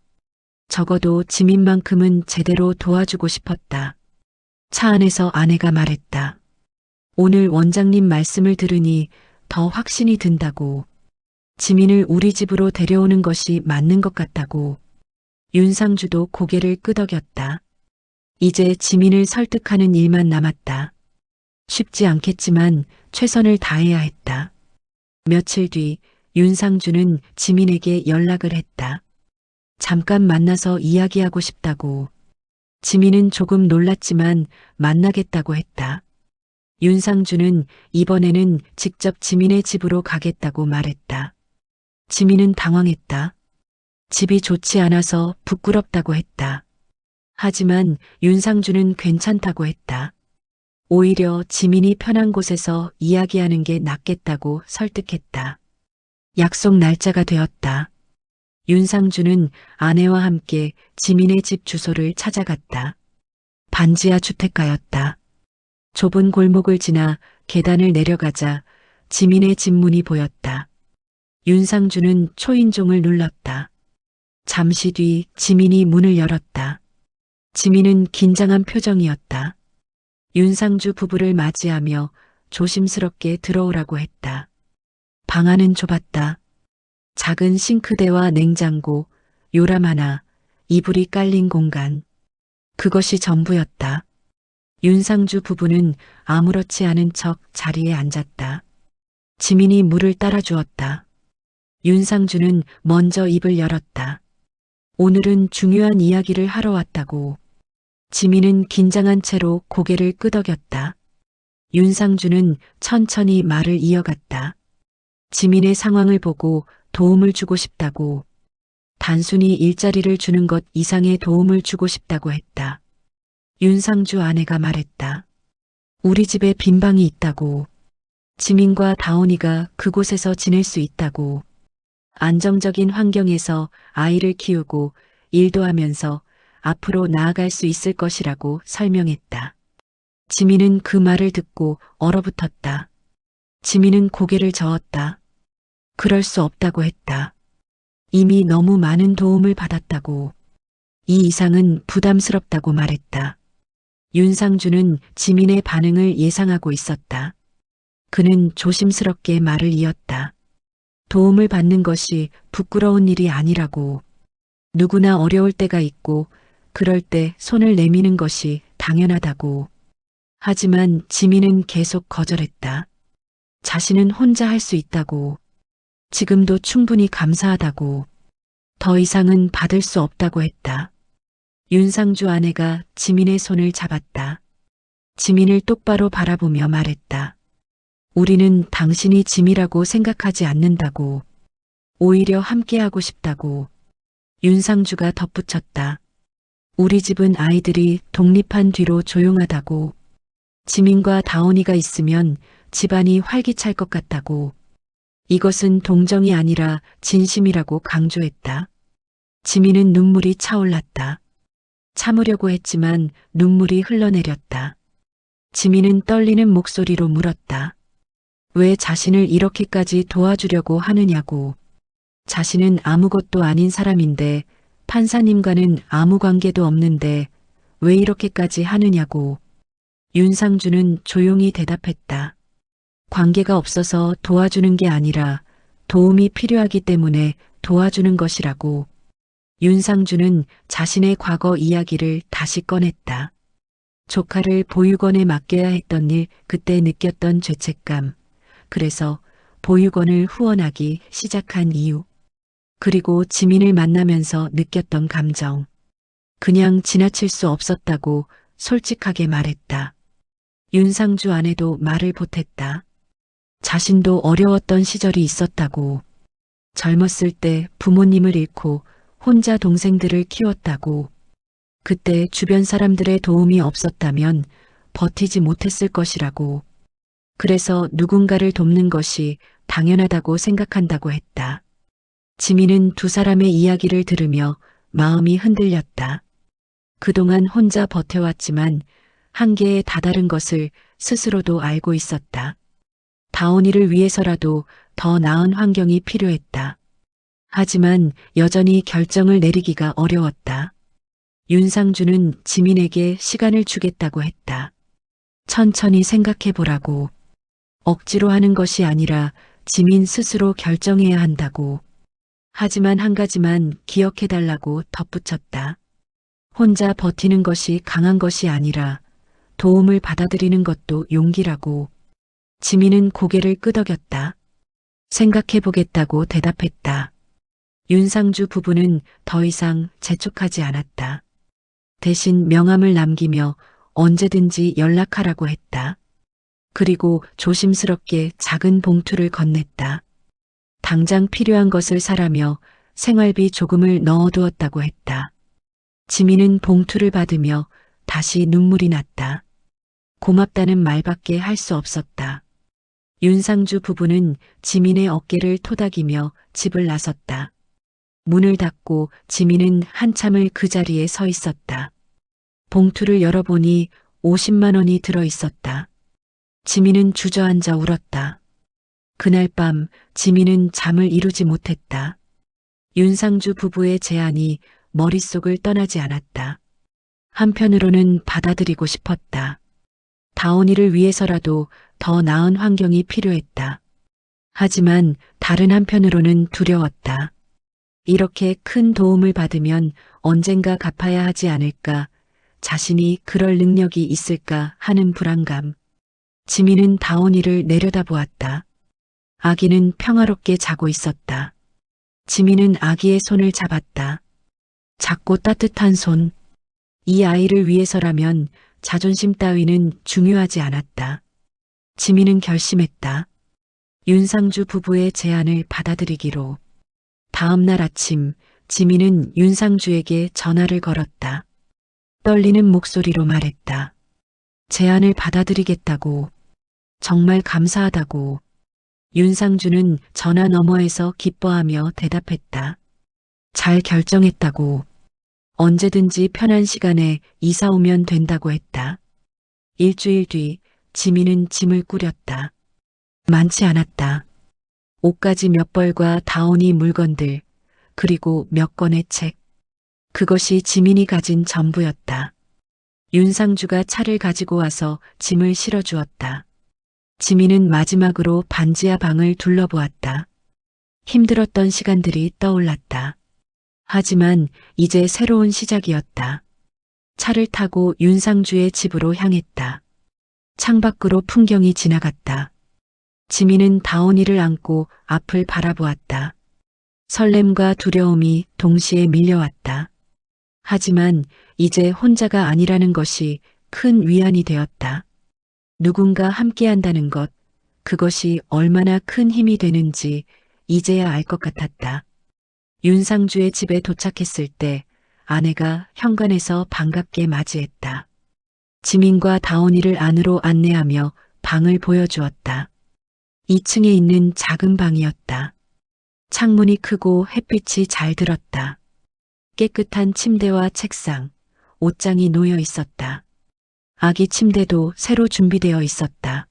적어도 지민만큼은 제대로 도와주고 싶었다. 차 안에서 아내가 말했다. 오늘 원장님 말씀을 들으니 더 확신이 든다고. 지민을 우리 집으로 데려오는 것이 맞는 것 같다고. 윤상주도 고개를 끄덕였다. 이제 지민을 설득하는 일만 남았다. 쉽지 않겠지만 최선을 다해야 했다. 며칠 뒤 윤상주는 지민에게 연락을 했다. 잠깐 만나서 이야기하고 싶다고. 지민은 조금 놀랐지만 만나겠다고 했다. 윤상주는 이번에는 직접 지민의 집으로 가겠다고 말했다. 지민은 당황했다. 집이 좋지 않아서 부끄럽다고 했다. 하지만 윤상주는 괜찮다고 했다. 오히려 지민이 편한 곳에서 이야기하는 게 낫겠다고 설득했다. 약속 날짜가 되었다. 윤상주는 아내와 함께 지민의 집 주소를 찾아갔다. 반지하 주택가였다. 좁은 골목을 지나 계단을 내려가자 지민의 집 문이 보였다. 윤상주는 초인종을 눌렀다. 잠시 뒤 지민이 문을 열었다. 지민은 긴장한 표정이었다. 윤상주 부부를 맞이하며 조심스럽게 들어오라고 했다. 방 안은 좁았다. 작은 싱크대와 냉장고, 요람 하나, 이불이 깔린 공간. 그것이 전부였다. 윤상주 부부는 아무렇지 않은 척 자리에 앉았다. 지민이 물을 따라주었다. 윤상주는 먼저 입을 열었다. 오늘은 중요한 이야기를 하러 왔다고. 지민은 긴장한 채로 고개를 끄덕였다. 윤상주는 천천히 말을 이어갔다. 지민의 상황을 보고 도움을 주고 싶다고. 단순히 일자리를 주는 것 이상의 도움을 주고 싶다고 했다. 윤상주 아내가 말했다. 우리 집에 빈 방이 있다고. 지민과 다온이가 그곳에서 지낼 수 있다고. 안정적인 환경에서 아이를 키우고 일도 하면서 앞으로 나아갈 수 있을 것이라고 설명했다. 지민은 그 말을 듣고 얼어붙었다. 지민은 고개를 저었다. 그럴 수 없다고 했다. 이미 너무 많은 도움을 받았다고. 이 이상은 부담스럽다고 말했다. 윤상주는 지민의 반응을 예상하고 있었다. 그는 조심스럽게 말을 이었다. 도움을 받는 것이 부끄러운 일이 아니라고. 누구나 어려울 때가 있고 그럴 때 손을 내미는 것이 당연하다고. 하지만 지민은 계속 거절했다. 자신은 혼자 할 수 있다고. 지금도 충분히 감사하다고. 더 이상은 받을 수 없다고 했다. 윤상주 아내가 지민의 손을 잡았다. 지민을 똑바로 바라보며 말했다. 우리는 당신이 짐이라고 생각하지 않는다고. 오히려 함께하고 싶다고. 윤상주가 덧붙였다. 우리 집은 아이들이 독립한 뒤로 조용하다고. 지민과 다온이가 있으면 집안이 활기찰 것 같다고. 이것은 동정이 아니라 진심이라고 강조했다. 지민은 눈물이 차올랐다. 참으려고 했지만 눈물이 흘러내렸다. 지민은 떨리는 목소리로 물었다. 왜 자신을 이렇게까지 도와주려고 하느냐고. 자신은 아무것도 아닌 사람인데 판사님과는 아무 관계도 없는데 왜 이렇게까지 하느냐고. 윤상주는 조용히 대답했다. 관계가 없어서 도와주는 게 아니라 도움이 필요하기 때문에 도와주는 것이라고. 윤상주는 자신의 과거 이야기를 다시 꺼냈다. 조카를 보육원에 맡겨야 했던 일, 그때 느꼈던 죄책감. 그래서 보육원을 후원하기 시작한 이유. 그리고 지민을 만나면서 느꼈던 감정. 그냥 지나칠 수 없었다고 솔직하게 말했다. 윤상주 아내도 말을 보탰다. 자신도 어려웠던 시절이 있었다고. 젊었을 때 부모님을 잃고 혼자 동생들을 키웠다고. 그때 주변 사람들의 도움이 없었다면 버티지 못했을 것이라고. 그래서 누군가를 돕는 것이 당연하다고 생각한다고 했다. 지민은 두 사람의 이야기를 들으며 마음이 흔들렸다. 그동안 혼자 버텨왔지만 한계에 다다른 것을 스스로도 알고 있었다. 다온이를 위해서라도 더 나은 환경이 필요했다. 하지만 여전히 결정을 내리기가 어려웠다. 윤상주는 지민에게 시간을 주겠다고 했다. 천천히 생각해보라고. 억지로 하는 것이 아니라 지민 스스로 결정해야 한다고. 하지만 한 가지만 기억해달라고 덧붙였다. 혼자 버티는 것이 강한 것이 아니라 도움을 받아들이는 것도 용기라고. 지민은 고개를 끄덕였다. 생각해보겠다고 대답했다. 윤상주 부부는 더 이상 재촉하지 않았다. 대신 명함을 남기며 언제든지 연락하라고 했다. 그리고 조심스럽게 작은 봉투를 건넸다. 당장 필요한 것을 사라며 생활비 조금을 넣어두었다고 했다. 지민은 봉투를 받으며 다시 눈물이 났다. 고맙다는 말밖에 할 수 없었다. 윤상주 부부는 지민의 어깨를 토닥이며 집을 나섰다. 문을 닫고 지민은 한참을 그 자리에 서 있었다. 봉투를 열어보니 50만 원이 들어 있었다. 지민은 주저앉아 울었다. 그날 밤 지민은 잠을 이루지 못했다. 윤상주 부부의 제안이 머릿속을 떠나지 않았다. 한편으로는 받아들이고 싶었다. 다온이를 위해서라도 더 나은 환경이 필요했다. 하지만 다른 한편으로는 두려웠다. 이렇게 큰 도움을 받으면 언젠가 갚아야 하지 않을까, 자신이 그럴 능력이 있을까 하는 불안감. 지민은 다온이를 내려다보았다. 아기는 평화롭게 자고 있었다. 지민은 아기의 손을 잡았다. 작고 따뜻한 손. 이 아이를 위해서라면 자존심 따위는 중요하지 않았다. 지민은 결심했다. 윤상주 부부의 제안을 받아들이기로. 다음 날 아침 지민은 윤상주에게 전화를 걸었다. 떨리는 목소리로 말했다. 제안을 받아들이겠다고. 정말 감사하다고. 윤상주는 전화 너머에서 기뻐하며 대답했다. 잘 결정했다고. 언제든지 편한 시간에 이사 오면 된다고 했다. 일주일 뒤 지민은 짐을 꾸렸다. 많지 않았다. 옷가지 몇 벌과 다온이 물건들, 그리고 몇 권의 책. 그것이 지민이 가진 전부였다. 윤상주가 차를 가지고 와서 짐을 실어주었다. 지민은 마지막으로 반지하 방을 둘러보았다. 힘들었던 시간들이 떠올랐다. 하지만 이제 새로운 시작이었다. 차를 타고 윤상주의 집으로 향했다. 창밖으로 풍경이 지나갔다. 지민은 다온이를 안고 앞을 바라보았다. 설렘과 두려움이 동시에 밀려왔다. 하지만 이제 혼자가 아니라는 것이 큰 위안이 되었다. 누군가 함께한다는 것, 그것이 얼마나 큰 힘이 되는지 이제야 알 것 같았다. 윤상주의 집에 도착했을 때 아내가 현관에서 반갑게 맞이했다. 지민과 다온이를 안으로 안내하며 방을 보여주었다. 2층에 있는 작은 방이었다. 창문이 크고 햇빛이 잘 들었다. 깨끗한 침대와 책상, 옷장이 놓여 있었다. 아기 침대도 새로 준비되어 있었다.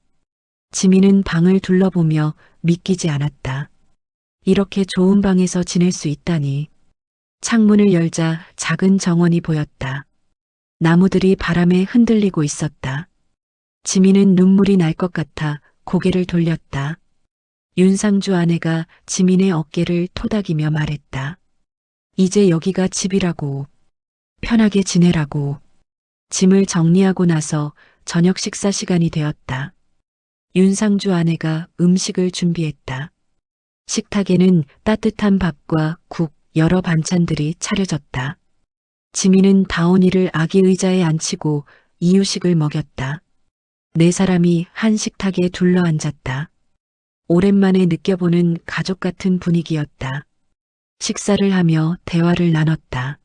지민은 방을 둘러보며 믿기지 않았다. 이렇게 좋은 방에서 지낼 수 있다니. 창문을 열자 작은 정원이 보였다. 나무들이 바람에 흔들리고 있었다. 지민은 눈물이 날 것 같아 고개를 돌렸다. 윤상주 아내가 지민의 어깨를 토닥이며 말했다. 이제 여기가 집이라고. 편하게 지내라고. 짐을 정리하고 나서 저녁 식사 시간이 되었다. 윤상주 아내가 음식을 준비했다. 식탁에는 따뜻한 밥과 국, 여러 반찬들이 차려졌다. 지민은 다온이를 아기 의자에 앉히고 이유식을 먹였다. 네 사람이 한 식탁에 둘러앉았다. 오랜만에 느껴보는 가족 같은 분위기였다. 식사를 하며 대화를 나눴다.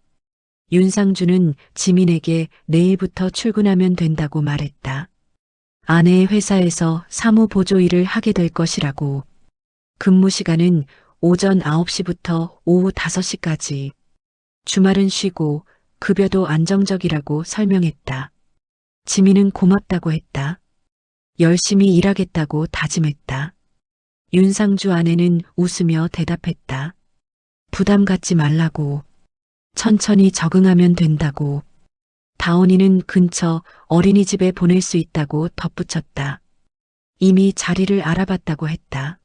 윤상주는 지민에게 내일부터 출근하면 된다고 말했다. 아내의 회사에서 사무보조 일을 하게 될 것이라고. 근무 시간은 오전 9시부터 오후 5시까지. 주말은 쉬고 급여도 안정적이라고 설명했다. 지민은 고맙다고 했다. 열심히 일하겠다고 다짐했다. 윤상주 아내는 웃으며 대답했다. 부담 갖지 말라고. 천천히 적응하면 된다고. 다온이는 근처 어린이집에 보낼 수 있다고 덧붙였다. 이미 자리를 알아봤다고 했다.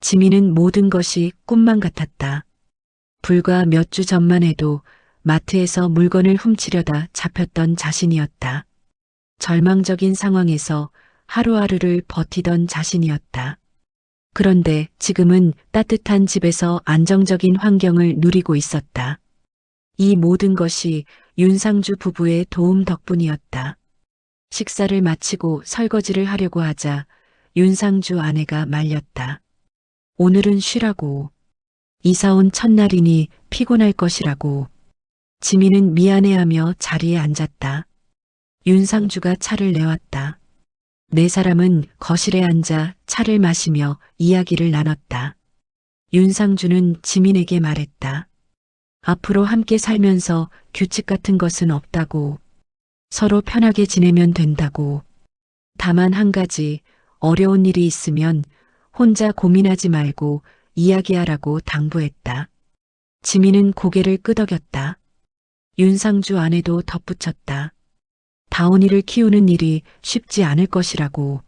지민은 모든 것이 꿈만 같았다. 불과 몇 주 전만 해도 마트에서 물건을 훔치려다 잡혔던 자신이었다. 절망적인 상황에서 하루하루를 버티던 자신이었다. 그런데 지금은 따뜻한 집에서 안정적인 환경을 누리고 있었다. 이 모든 것이 윤상주 부부의 도움 덕분이었다. 식사를 마치고 설거지를 하려고 하자 윤상주 아내가 말렸다. 오늘은 쉬라고. 이사 온 첫날이니 피곤할 것이라고. 지민은 미안해하며 자리에 앉았다. 윤상주가 차를 내왔다. 네 사람은 거실에 앉아 차를 마시며 이야기를 나눴다. 윤상주는 지민에게 말했다. 앞으로 함께 살면서 규칙 같은 것은 없다고. 서로 편하게 지내면 된다고. 다만 한 가지, 어려운 일이 있으면 혼자 고민하지 말고 이야기하라고 당부했다. 지민은 고개를 끄덕였다. 윤상주 아내도 덧붙였다. 다온이를 키우는 일이 쉽지 않을 것이라고.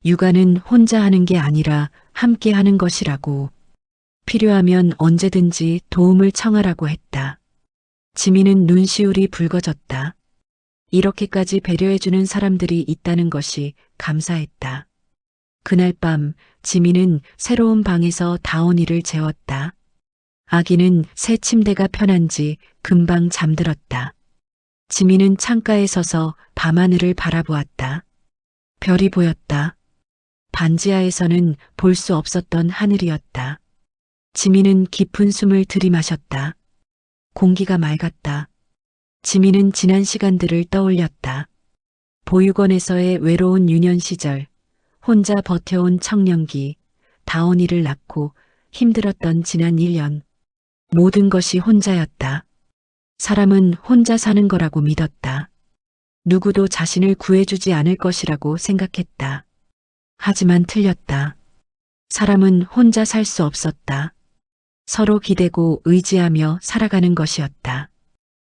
육아는 혼자 하는 게 아니라 함께 하는 것이라고. 필요하면 언제든지 도움을 청하라고 했다. 지민은 눈시울이 붉어졌다. 이렇게까지 배려해주는 사람들이 있다는 것이 감사했다. 그날 밤 지민은 새로운 방에서 다온이를 재웠다. 아기는 새 침대가 편한지 금방 잠들었다. 지민은 창가에 서서 밤하늘을 바라보았다. 별이 보였다. 반지하에서는 볼 수 없었던 하늘이었다. 지민은 깊은 숨을 들이마셨다. 공기가 맑았다. 지민은 지난 시간들을 떠올렸다. 보육원에서의 외로운 유년 시절, 혼자 버텨온 청년기, 다온이를 낳고 힘들었던 지난 1년. 모든 것이 혼자였다. 사람은 혼자 사는 거라고 믿었다. 누구도 자신을 구해주지 않을 것이라고 생각했다. 하지만 틀렸다. 사람은 혼자 살 수 없었다. 서로 기대고 의지하며 살아가는 것이었다.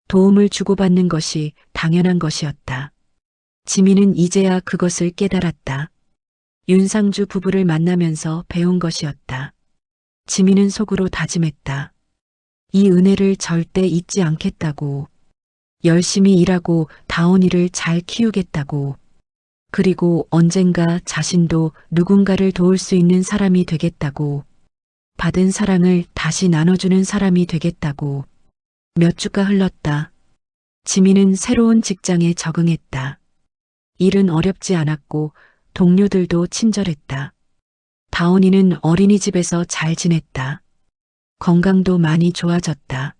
도움을 주고받는 것이 당연한 것이었다. 지민은 이제야 그것을 깨달았다. 윤상주 부부를 만나면서 배운 것이었다. 지민은 속으로 다짐했다. 이 은혜를 절대 잊지 않겠다고. 열심히 일하고 다온이를 잘 키우겠다고. 그리고 언젠가 자신도 누군가를 도울 수 있는 사람이 되겠다고. 받은 사랑을 다시 나눠주는 사람이 되겠다고. 몇 주가 흘렀다. 지민은 새로운 직장에 적응했다. 일은 어렵지 않았고 동료들도 친절했다. 다온이는 어린이집에서 잘 지냈다. 건강도 많이 좋아졌다.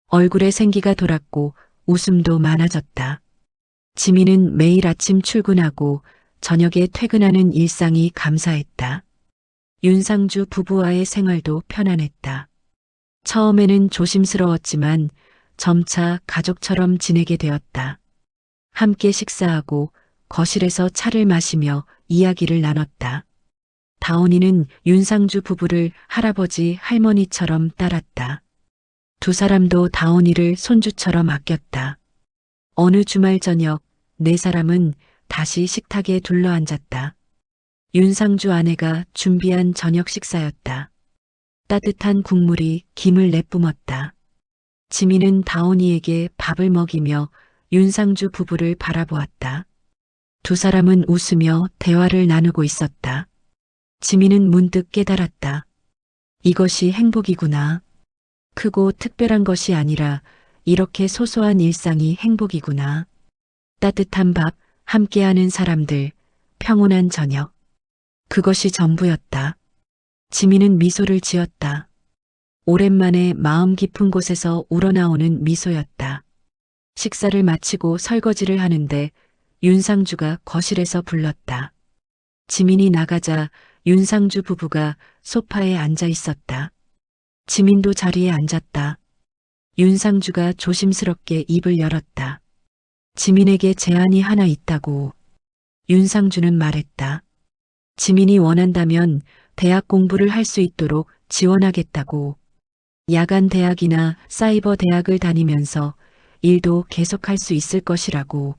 얼굴에 생기가 돌았고 웃음도 많아졌다. 지민은 매일 아침 출근하고 저녁에 퇴근하는 일상이 감사했다. 윤상주 부부와의 생활도 편안했다. 처음에는 조심스러웠지만 점차 가족처럼 지내게 되었다. 함께 식사하고 거실에서 차를 마시며 이야기를 나눴다. 다온이는 윤상주 부부를 할아버지, 할머니처럼 따랐다. 두 사람도 다온이를 손주처럼 아꼈다. 어느 주말 저녁 네 사람은 다시 식탁에 둘러앉았다. 윤상주 아내가 준비한 저녁 식사였다. 따뜻한 국물이 김을 내뿜었다. 지민은 다온이에게 밥을 먹이며 윤상주 부부를 바라보았다. 두 사람은 웃으며 대화를 나누고 있었다. 지민은 문득 깨달았다. 이것이 행복이구나. 크고 특별한 것이 아니라 이렇게 소소한 일상이 행복이구나. 따뜻한 밥, 함께하는 사람들, 평온한 저녁. 그것이 전부였다. 지민은 미소를 지었다. 오랜만에 마음 깊은 곳에서 우러나오는 미소였다. 식사를 마치고 설거지를 하는데 윤상주가 거실에서 불렀다. 지민이 나가자 윤상주 부부가 소파에 앉아 있었다. 지민도 자리에 앉았다. 윤상주가 조심스럽게 입을 열었다. 지민에게 제안이 하나 있다고. 윤상주는 말했다. 지민이 원한다면 대학 공부를 할 수 있도록 지원하겠다고. 야간 대학이나 사이버 대학을 다니면서 일도 계속할 수 있을 것이라고.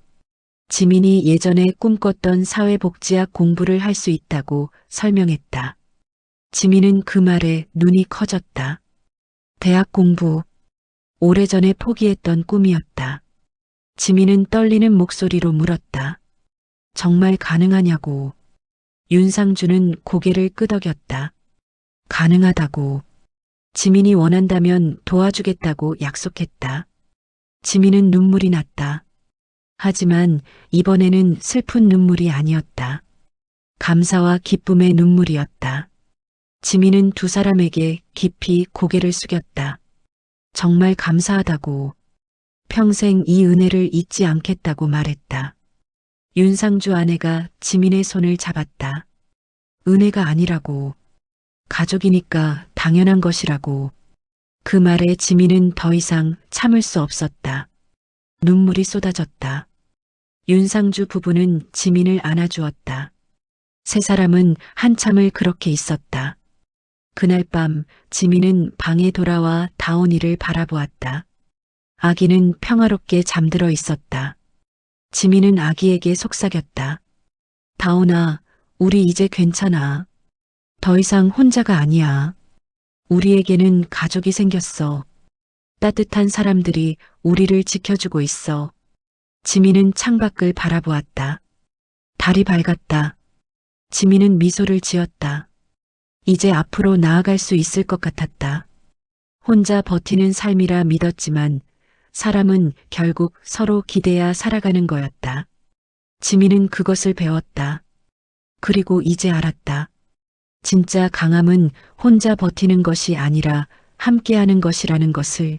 지민이 예전에 꿈꿨던 사회복지학 공부를 할 수 있다고 설명했다. 지민은 그 말에 눈이 커졌다. 대학 공부. 오래전에 포기했던 꿈이었다. 지민은 떨리는 목소리로 물었다. 정말 가능하냐고. 윤상주는 고개를 끄덕였다. 가능하다고. 지민이 원한다면 도와주겠다고 약속했다. 지민은 눈물이 났다. 하지만 이번에는 슬픈 눈물이 아니었다. 감사와 기쁨의 눈물이었다. 지민은 두 사람에게 깊이 고개를 숙였다. 정말 감사하다고. 평생 이 은혜를 잊지 않겠다고 말했다. 윤상주 아내가 지민의 손을 잡았다. 은혜가 아니라고. 가족이니까 당연한 것이라고. 그 말에 지민은 더 이상 참을 수 없었다. 눈물이 쏟아졌다. 윤상주 부부는 지민을 안아주었다. 세 사람은 한참을 그렇게 있었다. 그날 밤 지민은 방에 돌아와 다온이를 바라보았다. 아기는 평화롭게 잠들어 있었다. 지민은 아기에게 속삭였다. 다온아, 우리 이제 괜찮아. 더 이상 혼자가 아니야. 우리에게는 가족이 생겼어. 따뜻한 사람들이 우리를 지켜주고 있어. 지민은 창밖을 바라보았다. 달이 밝았다. 지민은 미소를 지었다. 이제 앞으로 나아갈 수 있을 것 같았다. 혼자 버티는 삶이라 믿었지만 사람은 결국 서로 기대야 살아가는 거였다. 지민은 그것을 배웠다. 그리고 이제 알았다. 진짜 강함은 혼자 버티는 것이 아니라 함께하는 것이라는 것을.